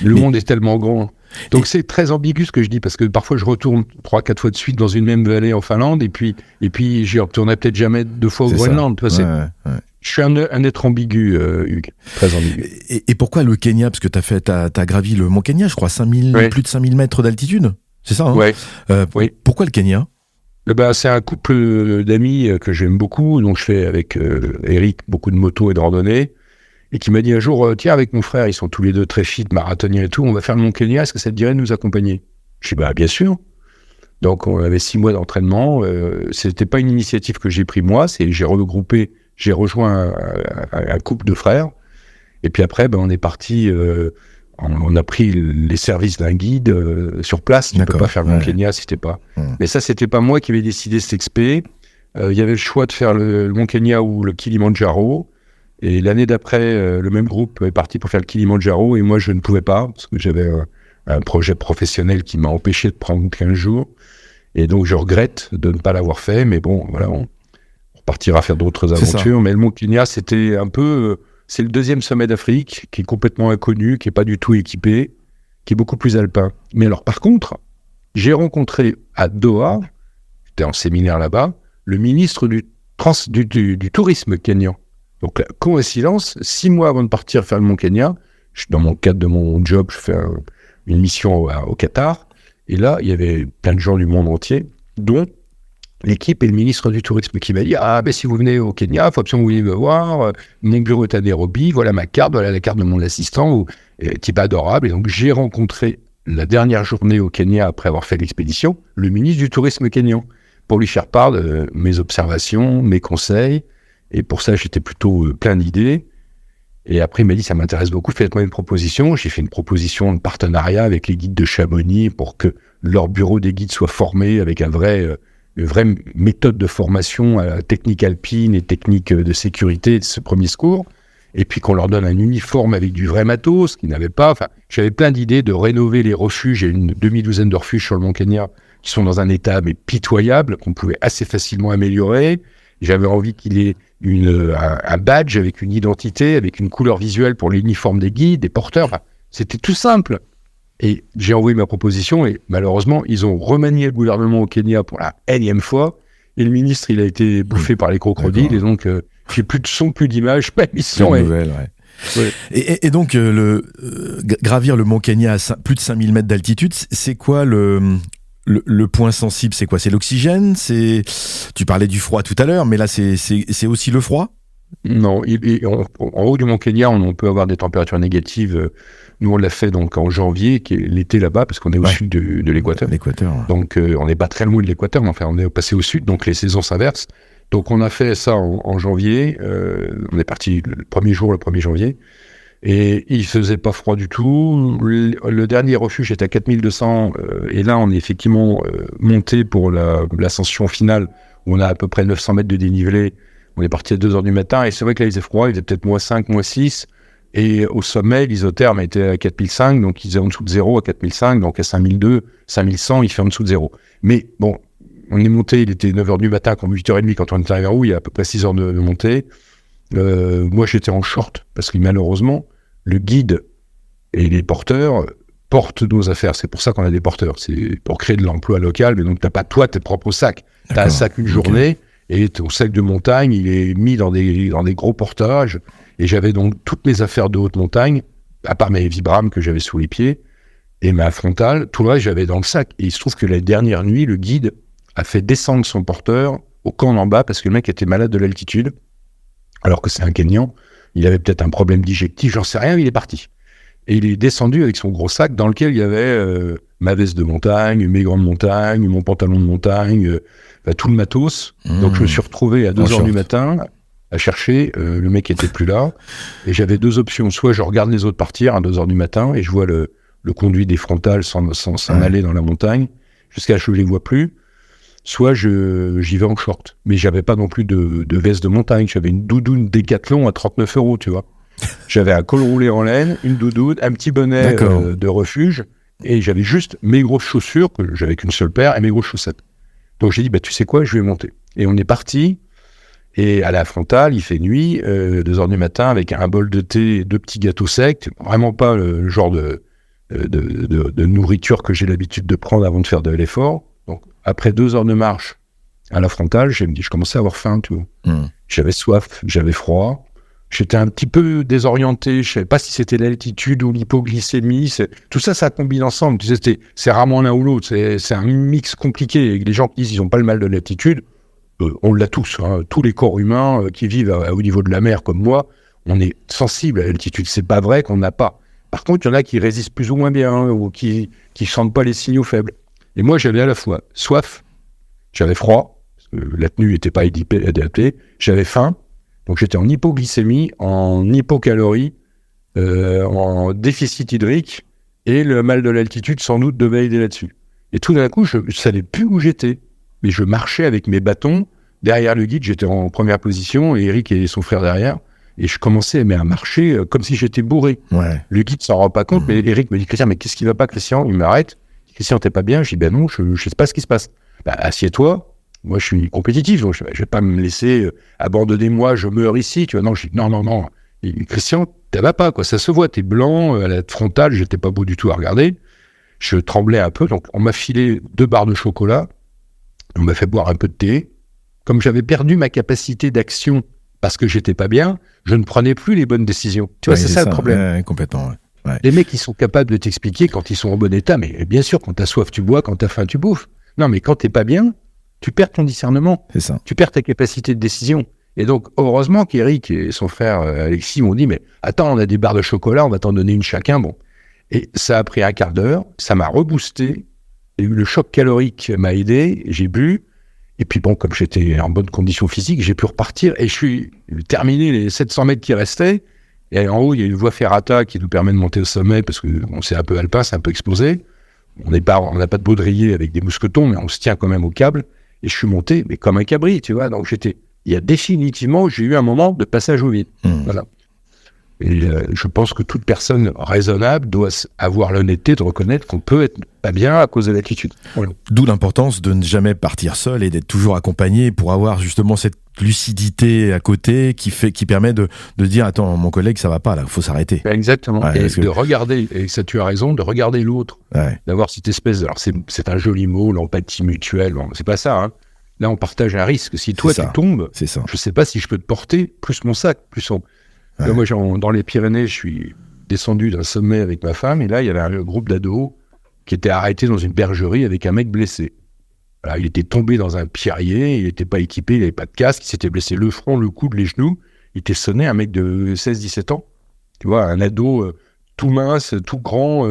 le monde est tellement grand. Donc c'est très ambigu ce que je dis, parce que parfois je retourne 3-4 fois de suite dans une même vallée en Finlande, et puis j'y retournerai peut-être jamais 2 fois au Groenland. Tu vois, je suis un être ambigu, Hugues. Très ambigu. Et pourquoi le Kenya ? Parce que t'as gravi le mont Kenya, je crois, plus de 5000 mètres d'altitude. C'est ça, hein ? Ouais. Oui. Pourquoi le Kenya ? C'est un couple d'amis que j'aime beaucoup, dont je fais avec Eric beaucoup de motos et de randonnées, et qui m'a dit un jour, tiens, avec mon frère, ils sont tous les deux très fit, marathoniens et tout, on va faire le Mont Kenya, est-ce que ça te dirait de nous accompagner ? Je dis, bien sûr. Donc, on avait 6 mois d'entraînement, c'était pas une initiative que j'ai pris moi, j'ai rejoint un couple de frères, et puis après, on est parti... on a pris les services d'un guide sur place. Tu ne peux pas faire le Mont Kenya si t'es pas. Mais ça, c'était pas moi qui avais décidé cet expé. Il y avait le choix de faire le Mont Kenya ou le Kilimandjaro. Et l'année d'après, le même groupe est parti pour faire le Kilimandjaro. Et moi, je ne pouvais pas parce que j'avais un projet professionnel qui m'a empêché de prendre 15 jours. Et donc, je regrette de ne pas l'avoir fait. Mais bon, voilà, on partira faire d'autres aventures. Mais le Mont Kenya, c'était un peu... c'est le 2e sommet d'Afrique, qui est complètement inconnu, qui n'est pas du tout équipé, qui est beaucoup plus alpin. Mais alors, par contre, j'ai rencontré à Doha, j'étais en séminaire là-bas, le ministre du tourisme kenyan. Donc, la coïncidence, 6 mois avant de partir faire le Mont Kenya, Dans mon cadre de mon job, je fais une mission au Qatar. Et là, il y avait plein de gens du monde entier, dont l'équipe et le ministre du Tourisme qui m'a dit « Ah, ben si vous venez au Kenya, il faut absolument que vous venez me voir. Mon bureau est à Nairobi, voilà ma carte, voilà la carte de mon assistant. » Type adorable. Et donc, j'ai rencontré la dernière journée au Kenya, après avoir fait l'expédition, le ministre du Tourisme kényan, pour lui faire part de mes observations, mes conseils. Et pour ça, j'étais plutôt plein d'idées. Et après, il m'a dit, ça m'intéresse beaucoup, faites-moi une proposition. J'ai fait une proposition de partenariat avec les guides de Chamonix pour que leur bureau des guides soit formé avec une vraie méthode de formation à la technique alpine et technique de sécurité de ce premier secours. Et puis qu'on leur donne un uniforme avec du vrai matos qu'ils n'avaient pas. Enfin, j'avais plein d'idées de rénover les refuges. J'ai une demi-douzaine de refuges sur le Mont Kenya qui sont dans un état mais pitoyable, qu'on pouvait assez facilement améliorer. J'avais envie qu'il y ait un badge avec une identité, avec une couleur visuelle pour l'uniforme des guides, des porteurs. Enfin, c'était tout simple. Et j'ai envoyé ma proposition et malheureusement, ils ont remanié le gouvernement au Kenya pour la énième fois. Et le ministre, il a été bouffé par les crocodiles. Et donc, j'ai plus de son, plus d'image, pas de mission. Nouvelle, ouais. Et donc, gravir le Mont Kenya à plus de 5000 mètres d'altitude, c'est quoi le point sensible? C'est quoi? C'est l'oxygène? Tu parlais du froid tout à l'heure, mais là, c'est aussi le froid? Non, en haut du Mont Kenya, on peut avoir des températures négatives. Nous, on l'a fait donc en janvier, qui est l'été là-bas, parce qu'on est au sud de l'équateur. Donc, on n'est pas très loin de l'équateur, mais enfin, on est passé au sud, donc les saisons s'inversent. Donc, on a fait ça en janvier. On est parti le 1er janvier. Et il faisait pas froid du tout. Le dernier refuge était à 4200. Et là, on est effectivement monté pour l'ascension finale, où on a à peu près 900 mètres de dénivelé. On est parti à 2h du matin. Et c'est vrai que là, il faisait froid. Il faisait peut-être -5, -6. Et au sommet, l'isotherme était à 4005. Donc, il faisait en dessous de 0 à 4005. Donc, à 5002, 5100, il fait en dessous de 0. Mais bon, on est monté. Il était 9h du matin, comme 8h30 quand on est arrivé où il y a à peu près 6 heures de montée. Moi, j'étais en short parce que malheureusement, le guide et les porteurs portent nos affaires. C'est pour ça qu'on a des porteurs. C'est pour créer de l'emploi local. Mais donc, t'as pas toi tes propres sacs. T'as un sac une journée et ton sac de montagne, il est mis dans des gros portages. Et j'avais donc toutes mes affaires de haute montagne, à part mes Vibram que j'avais sous les pieds et ma frontale. Tout le reste, j'avais dans le sac. Et il se trouve que la dernière nuit, le guide a fait descendre son porteur au camp en bas parce que le mec était malade de l'altitude. Alors que c'est un Kenyan, il avait peut-être un problème digestif, j'en sais rien, mais il est parti. Et il est descendu avec son gros sac dans lequel il y avait ma veste de montagne, mes gants de montagne, mon pantalon de montagne, tout le matos. Donc je me suis retrouvé à 2h du matin à chercher, le mec était plus là, et j'avais deux options. Soit je regarde les autres partir à 2h du matin, et je vois le conduit des frontales s'en aller dans la montagne, jusqu'à ce que je les vois plus. Soit j'y vais en short. Mais j'avais pas non plus de veste de montagne. J'avais une doudoune Décathlon à 39 €, tu vois. J'avais un col roulé en laine, une doudoune, un petit bonnet de refuge, et j'avais juste mes grosses chaussures, que j'avais qu'une seule paire, et mes grosses chaussettes. Donc j'ai dit, tu sais quoi, je vais monter. Et on est parti, et à la frontale, il fait nuit, 2h du matin, avec un bol de thé et 2 petits gâteaux secs. Vraiment pas le genre de nourriture que j'ai l'habitude de prendre avant de faire de l'effort. Donc, après 2 heures de marche à la frontale, je commençais à avoir faim, tu vois. J'avais soif, j'avais froid. J'étais un petit peu désorienté. Je savais pas si c'était l'altitude ou l'hypoglycémie. Tout ça, ça combine ensemble. Tu sais, c'est rarement l'un ou l'autre. C'est un mix compliqué. Et les gens qui disent qu'ils n'ont pas le mal de l'altitude, on l'a tous. Hein. Tous les corps humains qui vivent au niveau de la mer comme moi, on est sensible à l'altitude. C'est pas vrai qu'on n'a pas. Par contre, il y en a qui résistent plus ou moins bien ou qui sentent pas les signaux faibles. Et moi, j'avais à la fois soif, j'avais froid, parce que la tenue n'était pas adaptée, j'avais faim, donc j'étais en hypoglycémie, en hypocalorie, en déficit hydrique, et le mal de l'altitude sans doute devait aider là-dessus. Et tout d'un coup, je ne savais plus où j'étais, mais je marchais avec mes bâtons, derrière le guide, j'étais en première position, et Eric et son frère derrière, et je commençais à marcher comme si j'étais bourré. Ouais. Le guide s'en rend pas compte, mais Eric me dit, Christian, mais qu'est-ce qui va pas, Christian? Il m'arrête. Christian, t'es pas bien? Je dis, non, je sais pas ce qui se passe. Assieds-toi. Moi, je suis compétitif, donc je vais pas me laisser abandonner. Moi, je meurs ici. Tu vois, non, je dis, non. Et, Christian, t'as vas pas, quoi. Ça se voit, t'es blanc, à la frontale, j'étais pas beau du tout à regarder. Je tremblais un peu, donc on m'a filé 2 barres de chocolat. On m'a fait boire un peu de thé. Comme j'avais perdu ma capacité d'action parce que j'étais pas bien, je ne prenais plus les bonnes décisions. Tu vois, c'est ça le problème. Complètement, ouais. Ouais. Les mecs, ils sont capables de t'expliquer quand ils sont en bon état, mais bien sûr, quand t'as soif, tu bois, quand t'as faim, tu bouffes. Non, mais quand t'es pas bien, tu perds ton discernement. C'est ça. Tu perds ta capacité de décision. Et donc, heureusement qu'Éric et son frère Alexis m'ont dit, mais attends, on a des barres de chocolat, on va t'en donner une chacun. Bon. Et ça a pris un quart d'heure, ça m'a reboosté, et le choc calorique m'a aidé, j'ai bu, et puis bon, comme j'étais en bonne condition physique, j'ai pu repartir, et je suis terminé les 700 mètres qui restaient, et en haut, il y a une voie ferrata qui nous permet de monter au sommet, parce que bon, c'est un peu alpin, c'est un peu exposé, on n'a pas de baudrier avec des mousquetons, mais on se tient quand même au câble, et je suis monté, mais comme un cabri, tu vois, donc il y a définitivement, j'ai eu un moment de passage au vide, voilà. Et je pense que toute personne raisonnable doit avoir l'honnêteté de reconnaître qu'on peut être pas bien à cause de l'attitude. Voilà. D'où l'importance de ne jamais partir seul et d'être toujours accompagné pour avoir justement cette lucidité à côté qui permet de dire attends, mon collègue, ça va pas là, il faut s'arrêter. Exactement. Ouais, et de regarder, et ça tu as raison, de regarder l'autre, d'avoir cette espèce. Alors c'est un joli mot, l'empathie mutuelle. Bon, c'est pas ça. Hein. Là, on partage un risque. Si toi tu tombes, je sais pas si je peux te porter plus mon sac, plus son. Ouais. Là, moi, dans les Pyrénées, je suis descendu d'un sommet avec ma femme, et là, il y avait un groupe d'ados qui était arrêté dans une bergerie avec un mec blessé. Alors, il était tombé dans un pierrier, il n'était pas équipé, il n'avait pas de casque, il s'était blessé le front, le coude, les genoux. Il était sonné, un mec de 16-17 ans. Tu vois, un ado tout mince, tout grand,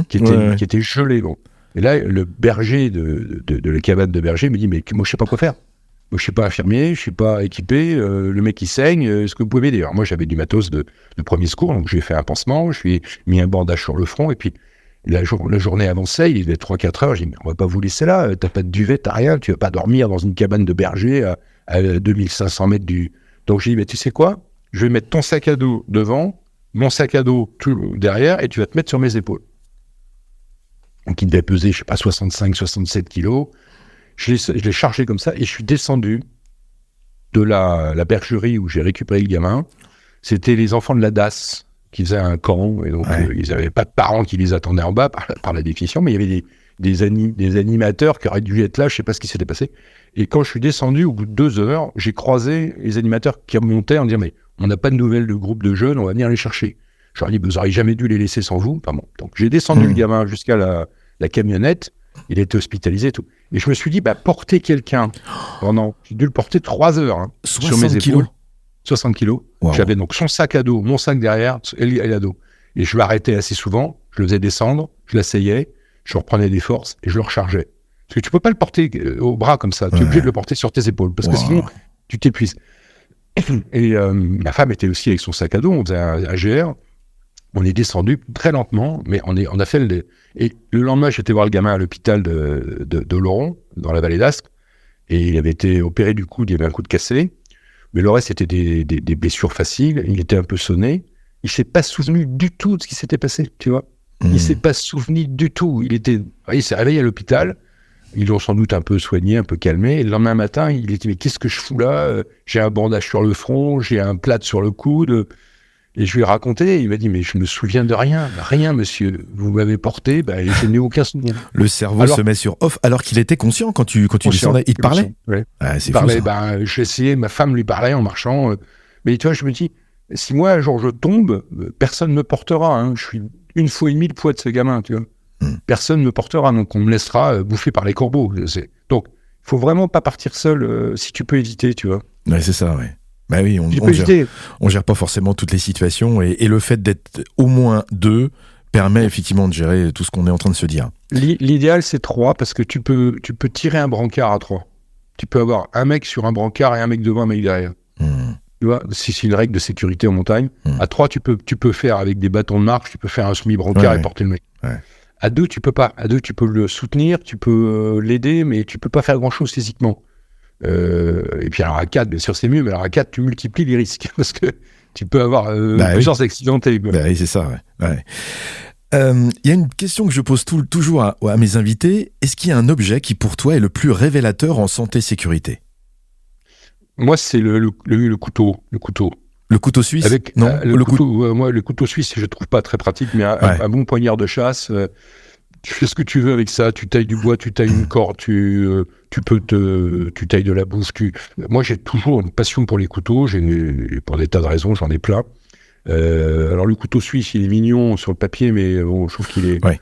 qui était gelé. Bon. Et là, le berger de la cabane de berger me dit, mais moi, je ne sais pas quoi faire. Moi, je suis pas infirmier, je suis pas équipé, le mec il saigne, est-ce que vous pouvez m'aider? Alors moi j'avais du matos de premier secours, donc j'ai fait un pansement, je lui ai mis un bandage sur le front, et puis la journée avançait, il était 3-4 heures, j'ai dit mais on va pas vous laisser là, t'as pas de duvet, t'as rien, tu vas pas dormir dans une cabane de berger à 2500 mètres du... Donc j'ai dit mais tu sais quoi, je vais mettre ton sac à dos devant, mon sac à dos tout derrière, et tu vas te mettre sur mes épaules. Donc il devait peser, je sais pas, 65-67 kilos. Je l'ai chargé comme ça et je suis descendu de la bergerie où j'ai récupéré le gamin. C'était les enfants de la DAS qui faisaient un camp, et donc ils n'avaient pas de parents qui les attendaient en bas par la définition, mais il y avait des animateurs qui auraient dû être là, je ne sais pas ce qui s'était passé. Et quand je suis descendu, au bout de 2 heures, j'ai croisé les animateurs qui remontaient en disant mais on n'a pas de nouvelles de groupe de jeunes, on va venir les chercher. Je leur ai dit vous n'auriez jamais dû les laisser sans vous. Enfin bon. Donc j'ai descendu le gamin jusqu'à la camionnette. Il était hospitalisé et tout. Et je me suis dit, porter quelqu'un j'ai dû le porter 3 heures sur mes épaules. 60 kilos. Wow. J'avais donc son sac à dos, mon sac derrière et l'ado. Et je l'arrêtais assez souvent, je le faisais descendre, je l'asseyais, je reprenais des forces et je le rechargeais. Parce que tu peux pas le porter au bras comme ça, tu es obligé de le porter sur tes épaules, parce que sinon, tu t'épuises. Et ma femme était aussi avec son sac à dos, on faisait un GR. On est descendu très lentement, mais on a fait Et le lendemain, j'étais voir le gamin à l'hôpital de Laurent, dans la vallée d'Ascq, et il avait été opéré du coude, il avait un coude cassé, mais le reste, c'était des blessures faciles, il était un peu sonné, il s'est pas souvenu du tout de ce qui s'était passé, tu vois. Il s'est pas souvenu du tout, il s'est réveillé à l'hôpital, ils l'ont sans doute un peu soigné, un peu calmé, et le lendemain matin, il était, mais qu'est-ce que je fous là? J'ai un bandage sur le front, j'ai un plâtre sur le coude. Et je lui ai raconté, il m'a dit, mais je me souviens de rien. Rien, monsieur. Vous m'avez porté, je n'ai aucun souvenir. Le cerveau se met sur off, alors qu'il était conscient quand tu descendais. Il te parlait? Ouais. C'est fou, ça. J'ai essayé, ma femme lui parlait en marchant. Mais tu vois, je me dis, si moi, un jour, je tombe, personne ne me portera. Je suis 1,5 fois le poids de ce gamin, tu vois. Personne ne me portera, donc on me laissera bouffer par les corbeaux. Donc, il faut vraiment pas partir seul, si tu peux éviter, tu vois. Ouais, c'est ça, ouais. Bah oui, on gère pas forcément toutes les situations et le fait d'être au moins 2 permet effectivement de gérer tout ce qu'on est en train de se dire. L'idéal, c'est 3 parce que tu peux tirer un brancard à 3. Tu peux avoir un mec sur un brancard et un mec devant, un mec derrière. Tu vois, c'est une règle de sécurité en montagne. À 3, tu peux faire avec des bâtons de marche, tu peux faire un semi-brancard et porter le mec. Ouais. À 2, tu peux pas. À 2, tu peux le soutenir, tu peux l'aider, mais tu peux pas faire grand-chose physiquement. Et puis alors à 4, bien sûr c'est mieux, mais alors à 4 tu multiplies les risques parce que tu peux avoir plusieurs accidentés. Oui, c'est ça, ouais. Y a une question que je pose toujours à mes invités. Est-ce qu'il y a un objet qui pour toi est le plus révélateur en santé-sécurité? Moi c'est le couteau. Le couteau suisse? Le couteau suisse je trouve pas très pratique, mais un bon poignard de chasse. Tu fais ce que tu veux avec ça, tu tailles du bois, tu tailles une corde, tu tailles de la bouffe. Moi, j'ai toujours une passion pour les couteaux, pour des tas de raisons, j'en ai plein. Alors le couteau suisse, il est mignon sur le papier, mais bon, je trouve qu'il est... Ouais.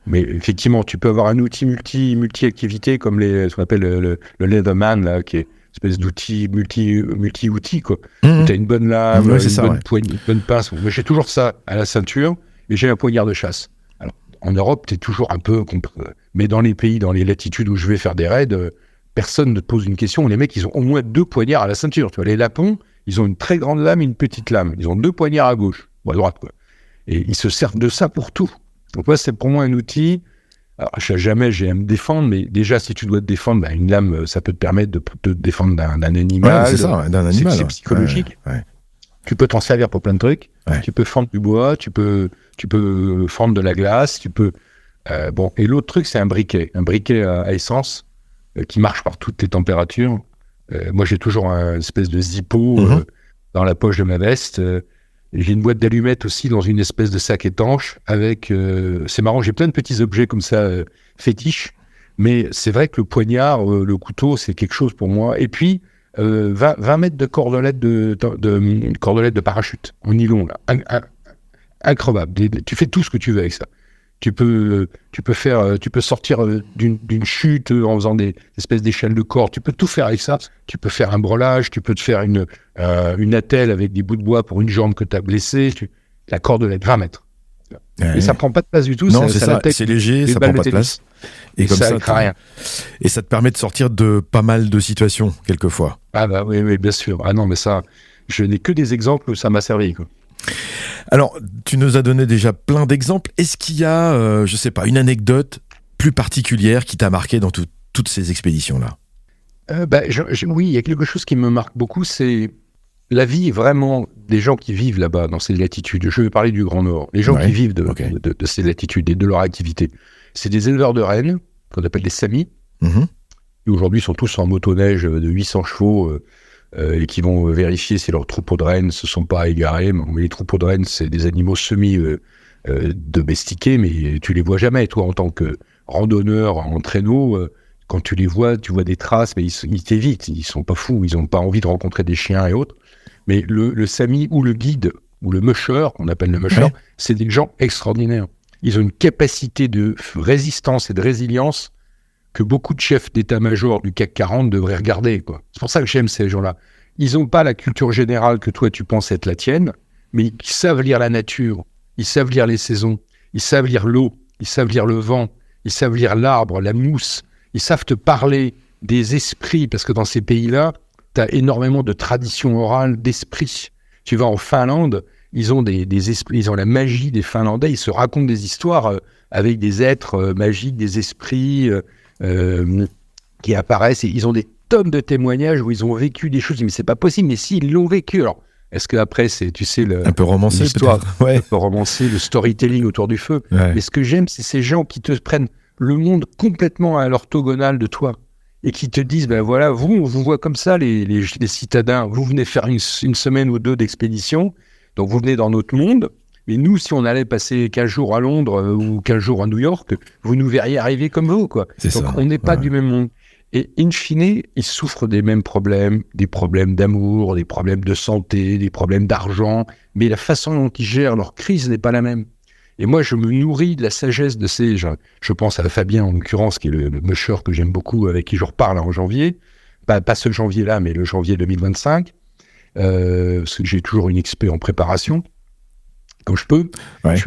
Mais effectivement, tu peux avoir un outil multi-activité comme ce qu'on appelle le Leatherman, là, qui est une espèce d'outil multi-outil, quoi. Tu as une bonne lame, une bonne pince. Moi, j'ai toujours ça à la ceinture et j'ai un poignard de chasse. Alors, en Europe, tu es toujours un peu... Mais dans les pays, dans les latitudes où je vais faire des raids, personne ne te pose une question. Les mecs, ils ont au moins 2 poignards à la ceinture. Tu vois, les Lapons, ils ont une très grande lame et une petite lame. Ils ont 2 poignards à gauche ou à droite, quoi. Et ils se servent de ça pour tout. Donc, c'est pour moi un outil. Alors, jamais j'ai à me défendre, mais déjà, si tu dois te défendre, une lame, ça peut te permettre de te défendre d'un animal. Ouais, c'est ça, d'un animal. C'est psychologique. Ouais. Tu peux t'en servir pour plein de trucs. Ouais. Tu peux fendre du bois, tu peux fendre de la glace, tu peux... Et l'autre truc, c'est un briquet à essence qui marche par toutes les températures. Moi, j'ai toujours une espèce de Zippo dans la poche de ma veste. J'ai une boîte d'allumettes aussi dans une espèce de sac étanche avec... c'est marrant, j'ai plein de petits objets comme ça, fétiches. Mais c'est vrai que le poignard, le couteau, c'est quelque chose pour moi. Et puis, 20 mètres de cordelettes de parachute en nylon, là. Incroyable. Tu fais tout ce que tu veux avec ça. Tu peux sortir d'une chute en faisant des espèces d'échelles de corde. Tu peux tout faire avec ça. Tu peux faire un breulage. Tu peux te faire une attelle avec des bouts de bois pour une jambe que tu as blessée. La cordelette, 20 mètres. Et ça prend pas de place du tout. Non, c'est ça. C'est léger, ça prend pas de place. Et comme ça rien. Et ça te permet de sortir de pas mal de situations, quelquefois. Ah bah oui, bien sûr. Ah non, mais ça, je n'ai que des exemples où ça m'a servi, quoi. Alors, tu nous as donné déjà plein d'exemples. Est-ce qu'il y a, je sais pas, une anecdote plus particulière qui t'a marqué dans toutes ces expéditions-là ? Oui, il y a quelque chose qui me marque beaucoup, c'est la vie vraiment des gens qui vivent là-bas, dans ces latitudes. Je vais parler du Grand Nord. Les gens qui vivent de ces latitudes et de leur activité. C'est des éleveurs de rennes, qu'on appelle des samis, qui aujourd'hui sont tous en motoneige de 800 chevaux, et qui vont vérifier si leurs troupeaux de rennes ne se sont pas égarés. Mais les troupeaux de rennes, c'est des animaux domestiqués, mais tu les vois jamais. Toi, en tant que randonneur en traîneau, quand tu les vois, tu vois des traces, mais ils t'évitent. Ils sont pas fous, ils ont pas envie de rencontrer des chiens et autres. Mais le sami ou le guide, ou le musher, qu'on appelle le musher, c'est des gens extraordinaires. Ils ont une capacité de résistance et de résilience que beaucoup de chefs d'état-major du CAC 40 devraient regarder, quoi. C'est pour ça que j'aime ces gens-là. Ils n'ont pas la culture générale que toi, tu penses être la tienne, mais ils savent lire la nature, ils savent lire les saisons, ils savent lire l'eau, ils savent lire le vent, ils savent lire l'arbre, la mousse, ils savent te parler des esprits, parce que dans ces pays-là, tu as énormément de traditions orales d'esprits. Tu vas en Finlande, ils ont des esprits, ils ont la magie des Finlandais, ils se racontent des histoires avec des êtres magiques, des esprits... qui apparaissent, et ils ont des tonnes de témoignages où ils ont vécu des choses, mais c'est pas possible, mais s'ils l'ont vécu, alors est-ce que après c'est, tu sais, un peu romancé, l'histoire, un peu romancé, le storytelling autour du feu, mais ce que j'aime, c'est ces gens qui te prennent le monde complètement à l'orthogonale de toi, et qui te disent, ben voilà, on vous voit comme ça, les citadins, vous venez faire une semaine ou 2 d'expédition, donc vous venez dans notre monde. Mais nous, si on allait passer 15 jours à Londres ou 15 jours à New York, vous nous verriez arriver comme vous, quoi. Donc, on n'est pas du même monde. Et in fine, ils souffrent des mêmes problèmes, des problèmes d'amour, des problèmes de santé, des problèmes d'argent. Mais la façon dont ils gèrent leur crise n'est pas la même. Et moi, je me nourris de la sagesse de ces gens. Je pense à Fabien, en l'occurrence, qui est le musher que j'aime beaucoup, avec qui je reparle en janvier. Pas ce janvier-là, mais le janvier 2025. Parce que j'ai toujours une expé en préparation. Comme je peux.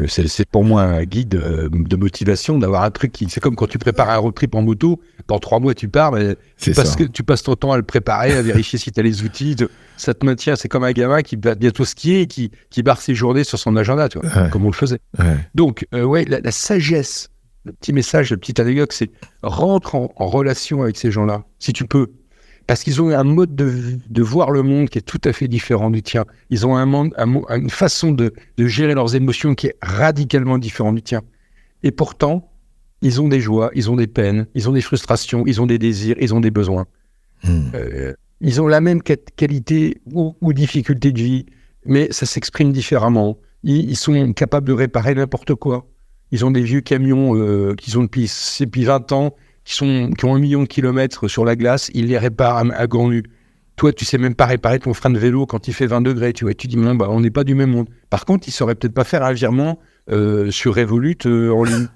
C'est pour moi un guide de motivation d'avoir un truc qui... C'est comme quand tu prépares un road trip en moto, dans 3 mois tu pars, mais tu passes ton temps à le préparer, à vérifier si tu as les outils, ça te maintient. C'est comme un gamin qui va bientôt skier et qui barre ses journées sur son agenda, tu vois, comme on le faisait. Donc, la sagesse, le petit message, la petite anecdote, c'est rentre en relation avec ces gens-là, si tu peux. Parce qu'ils ont un mode de voir le monde qui est tout à fait différent du tien. Ils ont une façon de gérer leurs émotions qui est radicalement différente du tien. Et pourtant, ils ont des joies, ils ont des peines, ils ont des frustrations, ils ont des désirs, ils ont des besoins. Ils ont la même qualité ou difficulté de vie, mais ça s'exprime différemment. Ils sont capables de réparer n'importe quoi. Ils ont des vieux camions qu'ils ont depuis 20 ans, qui ont 1 million de kilomètres sur la glace, ils les réparent à grand nu. Toi, tu sais même pas réparer ton frein de vélo quand il fait 20 degrés. Tu vois, et tu dis, non, on n'est pas du même monde. Par contre, ils sauraient peut-être pas faire un virement sur Revolut en ligne.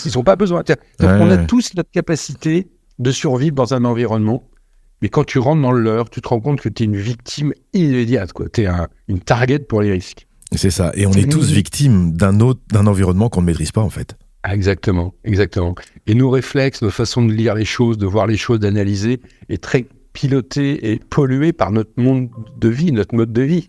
Ils n'ont pas besoin. Donc, on a tous notre capacité de survivre dans un environnement. Mais quand tu rentres dans le leur, tu te rends compte que tu es une victime immédiate. Tu es une target pour les risques. C'est ça. Et on est tous victimes d'un environnement qu'on ne maîtrise pas, en fait. Ah, exactement. Et nos réflexes, nos façons de lire les choses, de voir les choses, d'analyser, est très piloté et pollué par notre monde de vie, notre mode de vie.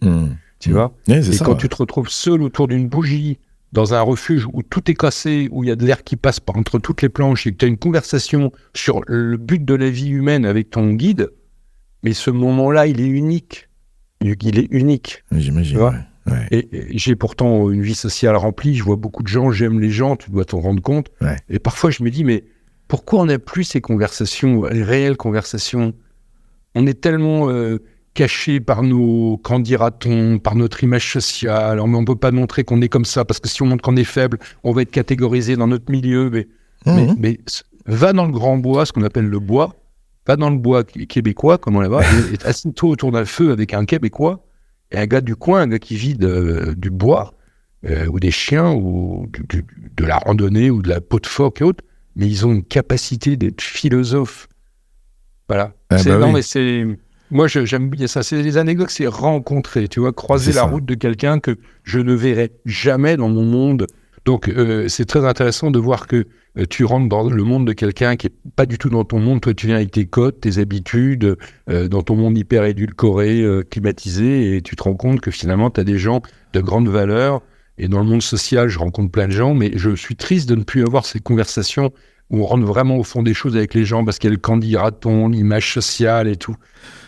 Tu vois ? Ouais, et quand tu te retrouves seul autour d'une bougie, dans un refuge où tout est cassé, où il y a de l'air qui passe par entre toutes les planches et que tu as une conversation sur le but de la vie humaine avec ton guide, mais ce moment-là, il est unique. Il est unique. J'imagine, ouais. Et j'ai pourtant une vie sociale remplie, je vois beaucoup de gens, j'aime les gens, tu dois t'en rendre compte. Ouais. Et parfois, je me dis, mais pourquoi on n'a plus ces conversations, les réelles conversations ? On est tellement caché par nos, qu'en dira-t-on, par notre image sociale. On ne peut pas montrer qu'on est comme ça, parce que si on montre qu'on est faible, on va être catégorisé dans notre milieu. Mais va dans le grand bois, ce qu'on appelle le bois, va dans le bois québécois, comme on l'a dit, et assis-toi autour d'un feu avec un Québécois, et un gars du coin, un gars qui vit du bois, ou des chiens, ou de la randonnée, ou de la peau de phoque et autres, mais ils ont une capacité d'être philosophes. Voilà. Mais c'est... Moi, j'aime bien ça. C'est des anecdotes, c'est rencontrer, tu vois, croiser la route de quelqu'un que je ne verrai jamais dans mon monde. Donc, c'est très intéressant de voir que tu rentres dans le monde de quelqu'un qui n'est pas du tout dans ton monde. Toi, tu viens avec tes codes, tes habitudes, dans ton monde hyper édulcoré, climatisé, et tu te rends compte que finalement, tu as des gens de grande valeur. Et dans le monde social, je rencontre plein de gens, mais je suis triste de ne plus avoir ces conversations où on rentre vraiment au fond des choses avec les gens parce qu'il y a le candidaton, l'image sociale et tout.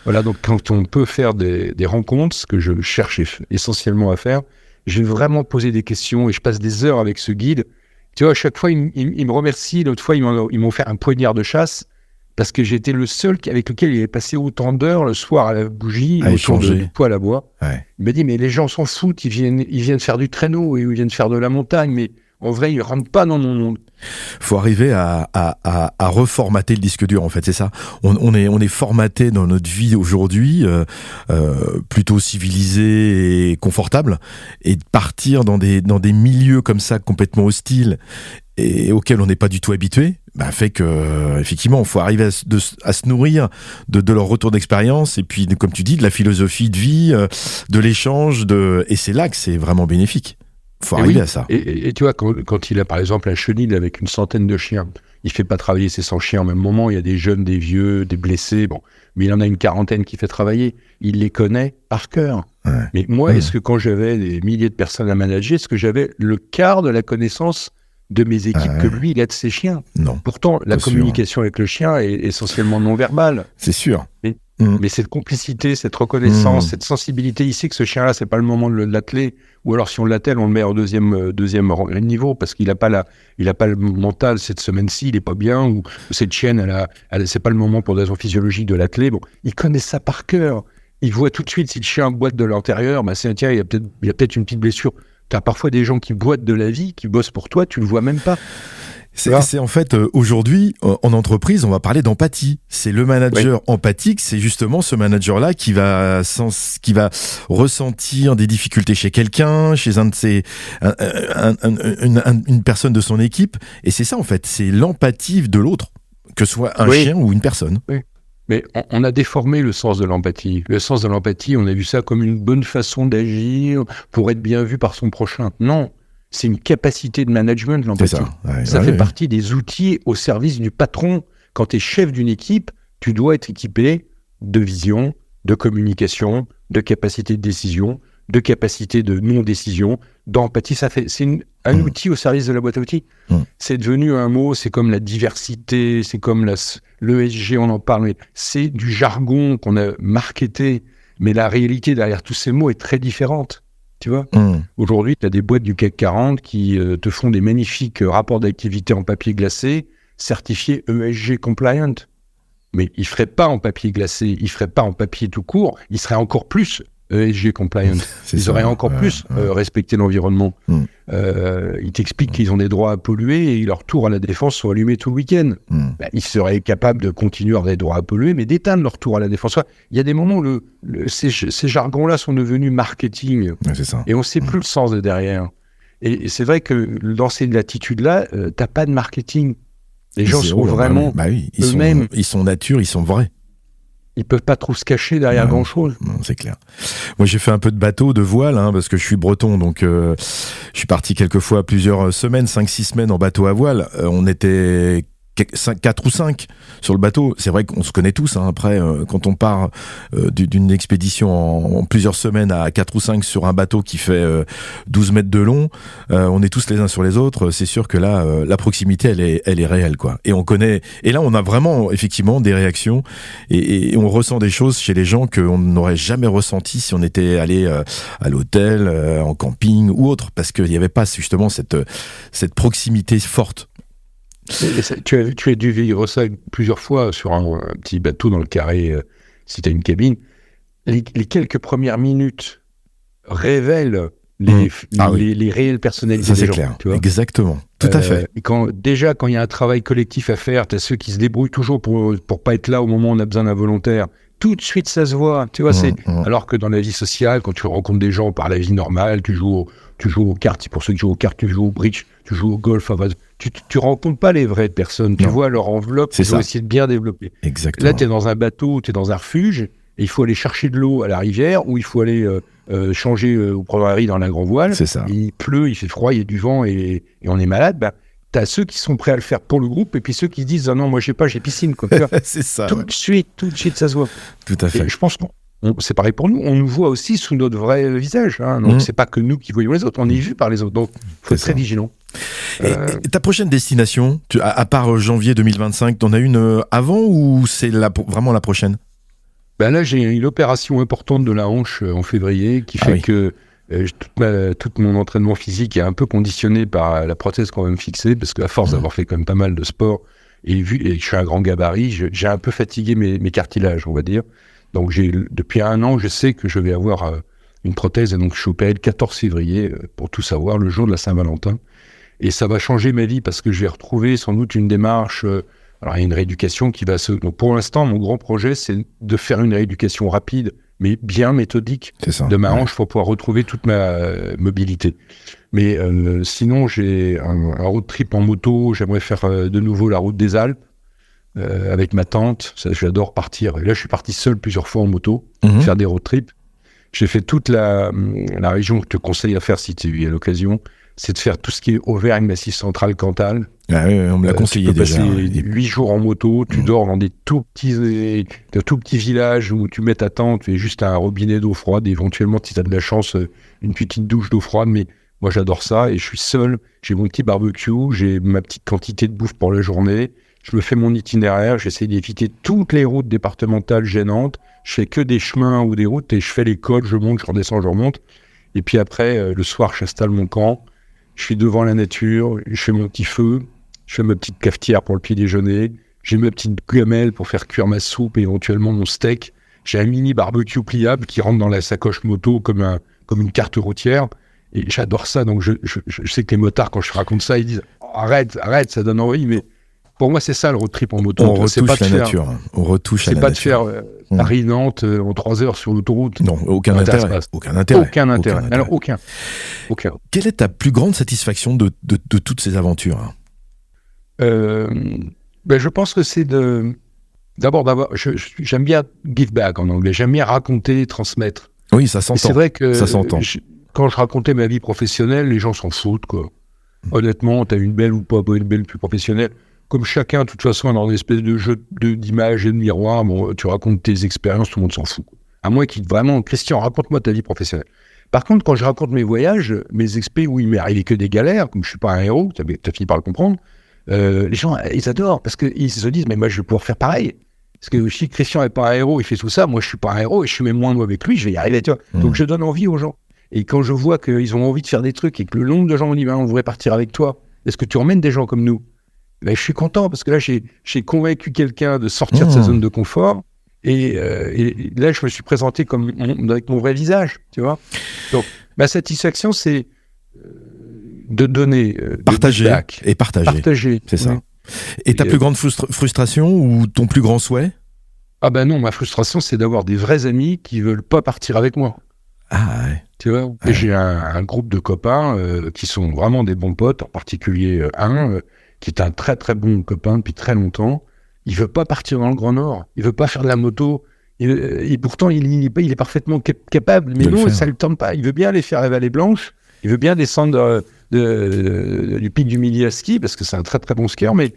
Voilà, donc quand on peut faire des rencontres, ce que je cherche essentiellement à faire, je vais vraiment poser des questions et je passe des heures avec ce guide. Tu vois, à chaque fois, il me remercie. L'autre fois, ils m'ont offert un poignard de chasse parce que j'étais le seul avec lequel il avait passé autant d'heures le soir à la bougie, autour du poêle à bois. Ouais. Il m'a dit, mais les gens s'en foutent, ils viennent faire du traîneau et ils viennent faire de la montagne, mais en vrai, ils ne rentrent pas dans mon monde. Faut arriver à reformater le disque dur, en fait, c'est ça. On est formaté dans notre vie aujourd'hui, plutôt civilisé et confortable, et de partir dans des milieux comme ça complètement hostiles et auxquels on n'est pas du tout habitué, fait que effectivement, il faut arriver à se nourrir de leur retour d'expérience et puis, comme tu dis, de la philosophie de vie, de l'échange, et c'est là que c'est vraiment bénéfique. Faut arriver à ça. Et tu vois, quand il a par exemple un chenil avec une centaine de chiens, il fait pas travailler ses 100 chiens en même moment. Il y a des jeunes, des vieux, des blessés, mais il en a une quarantaine qui fait travailler. Il les connaît par cœur. Ouais. Mais moi, est-ce que quand j'avais des milliers de personnes à manager, est-ce que j'avais le quart de la connaissance de mes équipes que lui, il a de ses chiens ? Non. Pourtant, la communication avec le chien est essentiellement non verbale. C'est sûr. Mais cette complicité, cette reconnaissance, cette sensibilité, il sait que ce chien-là, c'est pas le moment de l'atteler. Ou alors, si on l'attelle, on le met au deuxième niveau parce qu'il a pas le mental cette semaine-ci, il est pas bien. Ou cette chienne, c'est pas le moment pour des raisons physiologiques de l'atteler. Il connaît ça par cœur. Il voit tout de suite si le chien boite de l'intérieur. Tiens, il y a peut-être une petite blessure. T'as parfois des gens qui boitent de la vie, qui bossent pour toi, tu le vois même pas. C'est en fait, aujourd'hui, en entreprise, on va parler d'empathie. C'est le manager empathique, c'est justement ce manager-là qui va ressentir des difficultés chez quelqu'un, chez une personne de son équipe. Et c'est ça, en fait, c'est l'empathie de l'autre, que ce soit un chien ou une personne. Oui. Mais on a déformé le sens de l'empathie. Le sens de l'empathie, on a vu ça comme une bonne façon d'agir pour être bien vu par son prochain. Non. C'est une capacité de management, l'empathie. Ça fait partie des outils au service du patron. Quand tu es chef d'une équipe, tu dois être équipé de vision, de communication, de capacité de décision, de capacité de non-décision, d'empathie. C'est un outil au service de la boîte à outils. C'est devenu un mot, c'est comme la diversité, c'est comme l'ESG, on en parle, mais c'est du jargon qu'on a marketé. Mais la réalité derrière tous ces mots est très différente. Tu vois, aujourd'hui, tu as des boîtes du CAC 40 qui te font des magnifiques rapports d'activité en papier glacé, certifiés ESG compliant. Mais ils ne feraient pas en papier glacé, ils ne feraient pas en papier tout court, ils seraient encore plus ESG compliant. Ils auraient encore plus respecté l'environnement. Ils t'expliquent qu'ils ont des droits à polluer et leurs tours à la Défense sont allumés tout le week-end. Ils seraient capables de continuer à avoir des droits à polluer, mais d'éteindre leur tour à la Défense. Il y a des moments où ces jargons-là sont devenus marketing. C'est ça. Et on ne sait plus le sens de derrière. Et c'est vrai que dans ces attitudes-là, tu n'as pas de marketing. Les gens sont vraiment eux-mêmes. Ils sont nature, ils sont vrais. Ils peuvent pas trop se cacher derrière grand-chose. Non, c'est clair. Moi, j'ai fait un peu de bateau, de voile, parce que je suis breton, donc je suis parti quelquefois plusieurs semaines, 5-6 semaines en bateau à voile. On était 4 ou 5 sur le bateau. C'est vrai qu'on se connaît tous. Après, quand on part d'une expédition en plusieurs semaines à 4 ou 5 sur un bateau qui fait 12 mètres de long, on est tous les uns sur les autres. C'est sûr que là, la proximité, elle est réelle, quoi. Et on connaît. Et là, on a vraiment, effectivement, des réactions et on ressent des choses chez les gens qu'on n'aurait jamais ressenti si on était allé à l'hôtel, en camping ou autre, parce qu'il n'y avait pas justement cette proximité forte. Tu as dû vivre ça plusieurs fois sur un petit bateau dans le carré, si tu as une cabine. Les quelques premières minutes révèlent les réelles personnalités des gens. Ça, c'est clair. Tu vois. Exactement. Tout à fait. Et quand il y a un travail collectif à faire, tu as ceux qui se débrouillent toujours pour pas être là au moment où on a besoin d'un volontaire. Tout de suite, ça se voit. Tu vois, alors que dans la vie sociale, quand tu rencontres des gens par la vie normale, tu joues aux cartes. Pour ceux qui jouent aux cartes, tu joues au bridge, tu joues au golf. Tu rencontres pas les vraies personnes. Tu vois leur enveloppe, tu dois essayer de bien développer. Exactement. Là, tu es dans un bateau, tu es dans un refuge, et il faut aller chercher de l'eau à la rivière, ou il faut aller changer ou prendre un riz dans la grand voile. C'est ça. Il pleut, il fait froid, il y a du vent, et on est malade. T'as ceux qui sont prêts à le faire pour le groupe, et puis ceux qui disent « Ah non, moi, j'ai piscine. » C'est ça. Tout de suite, ça se voit. Tout à fait. Et je pense que c'est pareil pour nous. On nous voit aussi sous notre vrai visage. Donc, c'est pas que nous qui voyons les autres. On est vu par les autres. Donc, il faut être très vigilant. Et ta prochaine destination, à part janvier 2025, t'en as une avant ou c'est vraiment la prochaine ? Là, j'ai une opération importante de la hanche en février qui fait que tout mon entraînement physique est un peu conditionné par la prothèse qu'on va me fixer, parce qu'à force d'avoir fait quand même pas mal de sport et que je suis un grand gabarit, j'ai un peu fatigué mes cartilages, on va dire. Donc depuis 1 an, je sais que je vais avoir une prothèse, et donc je suis opéré le 14 février, pour tout savoir, le jour de la Saint-Valentin. Et ça va changer ma vie parce que je vais retrouver sans doute une démarche. Alors il y a une rééducation qui va Donc pour l'instant, mon grand projet, c'est de faire une rééducation rapide, mais bien méthodique de ma hanche pour pouvoir retrouver toute ma mobilité. Mais sinon, j'ai un road trip en moto. J'aimerais faire de nouveau la route des Alpes avec ma tante. Ça, j'adore partir. Et là, je suis parti seul plusieurs fois en moto, faire des road trips. J'ai fait toute la région que je te conseille à faire si tu as l'occasion. C'est de faire tout ce qui est Auvergne, Massif Central, Cantal. Ah oui, on me l'a conseillé déjà. Tu peux passer 8 jours en moto, tu dors dans des tout petits villages où tu mets ta tente, tu as juste un robinet d'eau froide, et éventuellement, si tu as de la chance, une petite douche d'eau froide. Mais moi, j'adore ça, et je suis seul. J'ai mon petit barbecue, j'ai ma petite quantité de bouffe pour la journée. Je me fais mon itinéraire, j'essaie d'éviter toutes les routes départementales gênantes. Je fais que des chemins ou des routes, et je fais les cols, je monte, je redescends, je remonte. Et puis après, le soir, j'installe mon camp. Je suis devant la nature, je fais mon petit feu, je fais ma petite cafetière pour le petit déjeuner, j'ai ma petite gamelle pour faire cuire ma soupe et éventuellement mon steak. J'ai un mini barbecue pliable qui rentre dans la sacoche moto comme une carte routière, et j'adore ça. Donc je sais que les motards, quand je raconte ça, ils disent « Arrête, ça donne envie », mais pour moi c'est ça le road trip en moto. On retouche la nature, on retouche la nature. C'est pas de faire Paris-Nantes en 3 heures sur l'autoroute. Non, aucun intérêt. Alors, aucun. Quelle est ta plus grande satisfaction de toutes ces aventures ? Je pense que c'est d'abord j'aime bien give back en anglais. J'aime bien raconter, transmettre. Oui, ça s'entend. Et c'est vrai que ça s'entend. Quand je racontais ma vie professionnelle, les gens s'en foutent, quoi. Honnêtement, t'as une belle ou pas une belle plus professionnelle. Comme chacun, de toute façon, dans une espèce de jeu d'images et de miroirs, tu racontes tes expériences, tout le monde s'en fout. À moins qu'il vraiment, Christian, raconte-moi ta vie professionnelle. Par contre, quand je raconte mes voyages, mes expés où il m'est arrivé que des galères, comme je suis pas un héros, t'as fini par le comprendre, les gens, ils adorent, parce qu'ils se disent, mais moi, je vais pouvoir faire pareil. Parce que si Christian n'est pas un héros, il fait tout ça, moi, je suis pas un héros, et je suis même moins avec lui, je vais y arriver, tu vois. Donc, je donne envie aux gens. Et quand je vois qu'ils ont envie de faire des trucs, et que le nombre de gens m'ont dit, on voudrait partir avec toi, est-ce que tu emmènes des gens comme nous ? Je suis content, parce que là, j'ai convaincu quelqu'un de sortir de sa zone de confort, Et là, je me suis présenté avec mon vrai visage, tu vois. Donc, ma satisfaction, c'est de donner, partager et partager. Partager, c'est ça. Et ta plus grande frustration ou ton plus grand souhait? Ah ben non, ma frustration, c'est d'avoir des vrais amis qui veulent pas partir avec moi. Ah ouais. Tu vois, et j'ai un groupe de copains qui sont vraiment des bons potes, en particulier un qui est un très très bon copain depuis très longtemps. Il veut pas partir dans le Grand Nord, il veut pas faire de la moto, et pourtant il est parfaitement capable, mais non, ça le tente pas. Il veut bien aller faire la Vallée Blanche, il veut bien descendre du pic du Midi à ski, parce que c'est un très très bon skieur, mais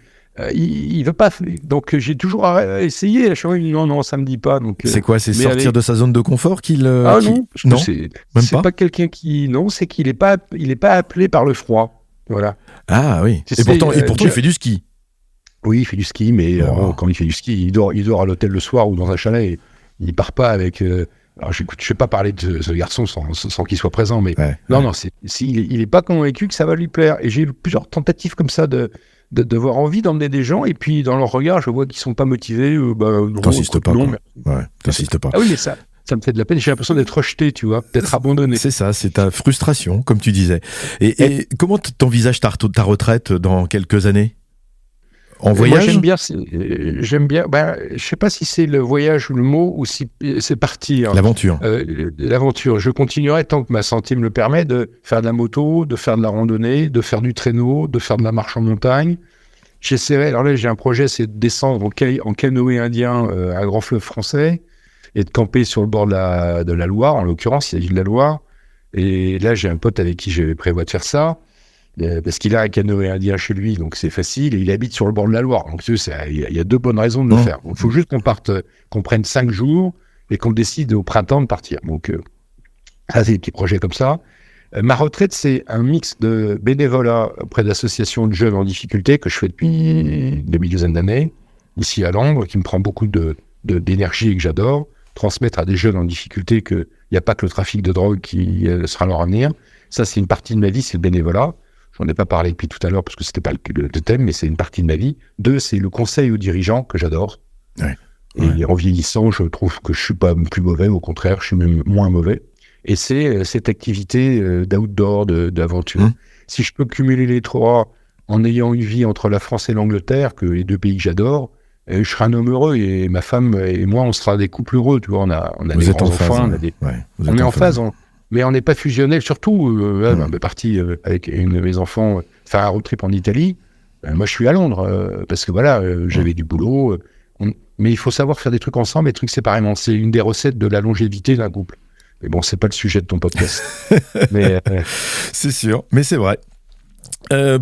il veut pas. Donc j'ai toujours essayé. À chaque fois, il dit non, ça me dit pas. Donc c'est quoi? C'est sortir de sa zone de confort qu'il. Non, parce que c'est pas quelqu'un qui. Non, c'est qu'il est pas appelé par le froid. Voilà. Ah oui. Et pourtant, il fait du ski. Oui, il fait du ski, mais quand il fait du ski, il dort à l'hôtel le soir ou dans un chalet. Et il part pas avec. Alors, je vais pas parler de ce garçon sans qu'il soit présent, mais non, il est pas convaincu que ça va lui plaire. Et j'ai eu plusieurs tentatives comme ça d'avoir envie d'emmener des gens, et puis dans leur regard, je vois qu'ils sont pas motivés. T'insistes pas. T'insistes pas. Ah oui, mais ça me fait de la peine. J'ai l'impression d'être rejeté, tu vois, d'être abandonné. C'est ça, c'est ta frustration, comme tu disais. Et comment t'envisages ta retraite dans quelques années? En voyage? Moi, j'aime bien. Je sais pas si c'est le voyage ou le mot, ou si c'est partir. L'aventure. L'aventure. Je continuerai tant que ma santé me le permet de faire de la moto, de faire de la randonnée, de faire du traîneau, de faire de la marche en montagne. J'essaierai. Alors là, j'ai un projet, c'est de descendre en canoë indien à grand fleuve français et de camper sur le bord de la Loire. En l'occurrence, il s'agit de la Loire. Et là, j'ai un pote avec qui je prévois de faire ça. Parce qu'il a un canoë indien chez lui, donc c'est facile, et il habite sur le bord de la Loire. Donc il y a deux bonnes raisons de le faire. Il faut juste qu'on prenne 5 jours et qu'on décide au printemps de partir. Donc ça, c'est des petits projets comme ça. Ma retraite, c'est un mix de bénévolat auprès d'associations de jeunes en difficulté que je fais depuis une demi-douzaine d'années, ici à Langres, qui me prend beaucoup d'énergie et que j'adore. Transmettre à des jeunes en difficulté qu'il n'y a pas que le trafic de drogue qui sera leur avenir. Ça, c'est une partie de ma vie, c'est le bénévolat. J'en ai pas parlé depuis tout à l'heure parce que c'était pas le thème, mais c'est une partie de ma vie. 2, c'est le conseil aux dirigeants que j'adore. Et en vieillissant, je trouve que je suis pas plus mauvais, au contraire, je suis même moins mauvais. Et c'est cette activité d'outdoor, d'aventure. Si je peux cumuler les trois en ayant une vie entre la France et l'Angleterre, que les deux pays que j'adore, je serai un homme heureux, et ma femme et moi, on sera des couples heureux. Tu vois, on a des grands enfants, on est en phase. Mais on n'est pas fusionnel, surtout, on est parti avec une de mes enfants faire un road trip en Italie. Moi, je suis à Londres, parce que voilà, j'avais du boulot. Mais il faut savoir faire des trucs ensemble et des trucs séparément. C'est une des recettes de la longévité d'un couple. Mais bon, c'est pas le sujet de ton podcast. C'est sûr, mais c'est vrai.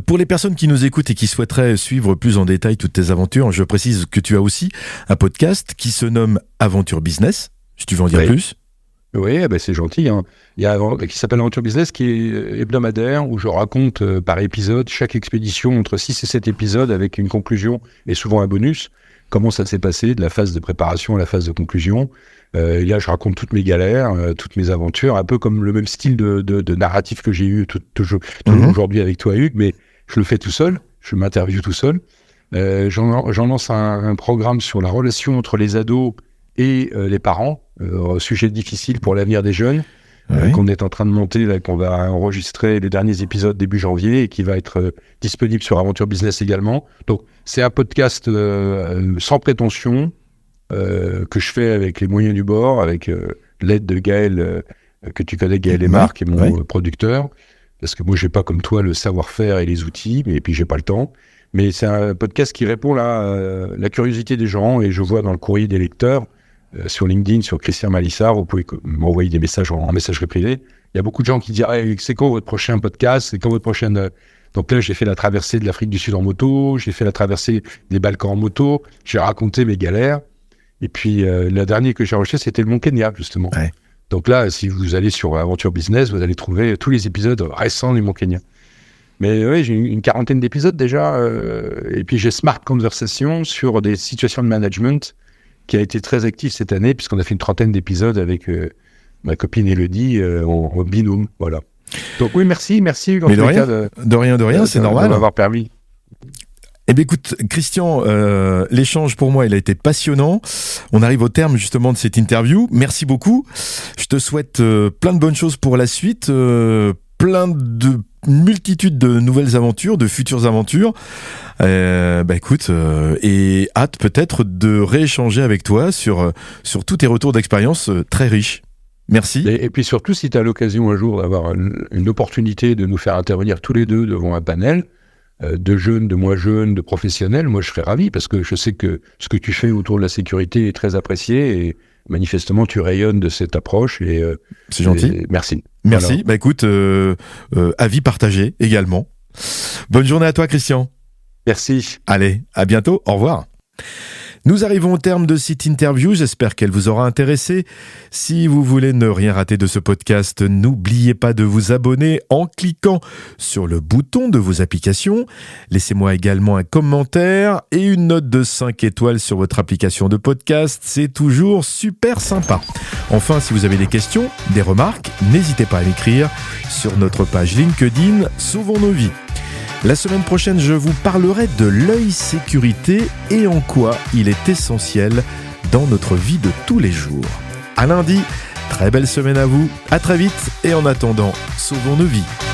Pour les personnes qui nous écoutent et qui souhaiteraient suivre plus en détail toutes tes aventures, je précise que tu as aussi un podcast qui se nomme Aventure Business, si tu veux en dire plus. Oui, c'est gentil. Hein. Il y a qui s'appelle Aventure Business, qui est hebdomadaire, où je raconte par épisode, chaque expédition, entre 6 et 7 épisodes, avec une conclusion et souvent un bonus, comment ça s'est passé, de la phase de préparation à la phase de conclusion. Et là, je raconte toutes mes galères, toutes mes aventures, un peu comme le même style de narratif que j'ai eu toujours aujourd'hui avec toi, Hugues, mais je le fais tout seul, je m'interviewe tout seul. J'en lance un programme sur la relation entre les ados et les parents, sujet difficile pour l'avenir des jeunes, qu'on est en train de monter, là, qu'on va enregistrer les derniers épisodes début janvier et qui va être disponible sur Aventure Business également. Donc, c'est un podcast sans prétention que je fais avec les moyens du bord, avec l'aide de Gaël, que tu connais, Gaël et Marc, qui est mon producteur, parce que moi, j'ai pas comme toi le savoir-faire et les outils, et puis j'ai pas le temps. Mais c'est un podcast qui répond à la curiosité des gens, et je vois dans le courrier des lecteurs, sur LinkedIn, sur Christian Malissard, vous pouvez m'envoyer des messages en messagerie privée. Il y a beaucoup de gens qui disent c'est quand votre prochain podcast, c'est quand votre prochaine... Donc là, j'ai fait la traversée de l'Afrique du Sud en moto, j'ai fait la traversée des Balkans en moto, j'ai raconté mes galères. Et puis, la dernière que j'ai enregistrée, c'était le Mont Kenya, justement. Ouais. Donc là, si vous allez sur Aventure Business, vous allez trouver tous les épisodes récents du Mont Kenya. Mais oui, j'ai une quarantaine d'épisodes déjà. Et puis, j'ai Smart Conversation sur des situations de management qui a été très actif cette année, puisqu'on a fait une 30aine d'épisodes avec ma copine Élodie en binôme. Voilà. Donc oui, merci. Mais de rien, c'est normal. De m'avoir permis. Eh bien écoute Christian, l'échange pour moi il a été passionnant. On arrive au terme justement de cette interview. Merci beaucoup. Je te souhaite plein de bonnes choses pour la suite, plein de multitude de nouvelles aventures, de futures aventures. Écoute, et hâte peut-être de rééchanger avec toi sur tous tes retours d'expérience très riches. Merci. Et puis surtout, si tu as l'occasion un jour d'avoir une opportunité de nous faire intervenir tous les deux devant un panel, de jeunes, de moins jeunes, de professionnels, moi je serais ravi parce que je sais que ce que tu fais autour de la sécurité est très apprécié et manifestement tu rayonnes de cette approche et c'est gentil. Merci. Merci. Voilà. Écoute, avis partagé également. Bonne journée à toi Christian. Merci. Allez, à bientôt. Au revoir. Nous arrivons au terme de cette interview, j'espère qu'elle vous aura intéressé. Si vous voulez ne rien rater de ce podcast, n'oubliez pas de vous abonner en cliquant sur le bouton de vos applications. Laissez-moi également un commentaire et une note de 5 étoiles sur votre application de podcast, c'est toujours super sympa. Enfin, si vous avez des questions, des remarques, n'hésitez pas à m'écrire sur notre page LinkedIn Sauvons nos vies. La semaine prochaine, je vous parlerai de l'œil sécurité et en quoi il est essentiel dans notre vie de tous les jours. À lundi, très belle semaine à vous, à très vite et en attendant, sauvons nos vies.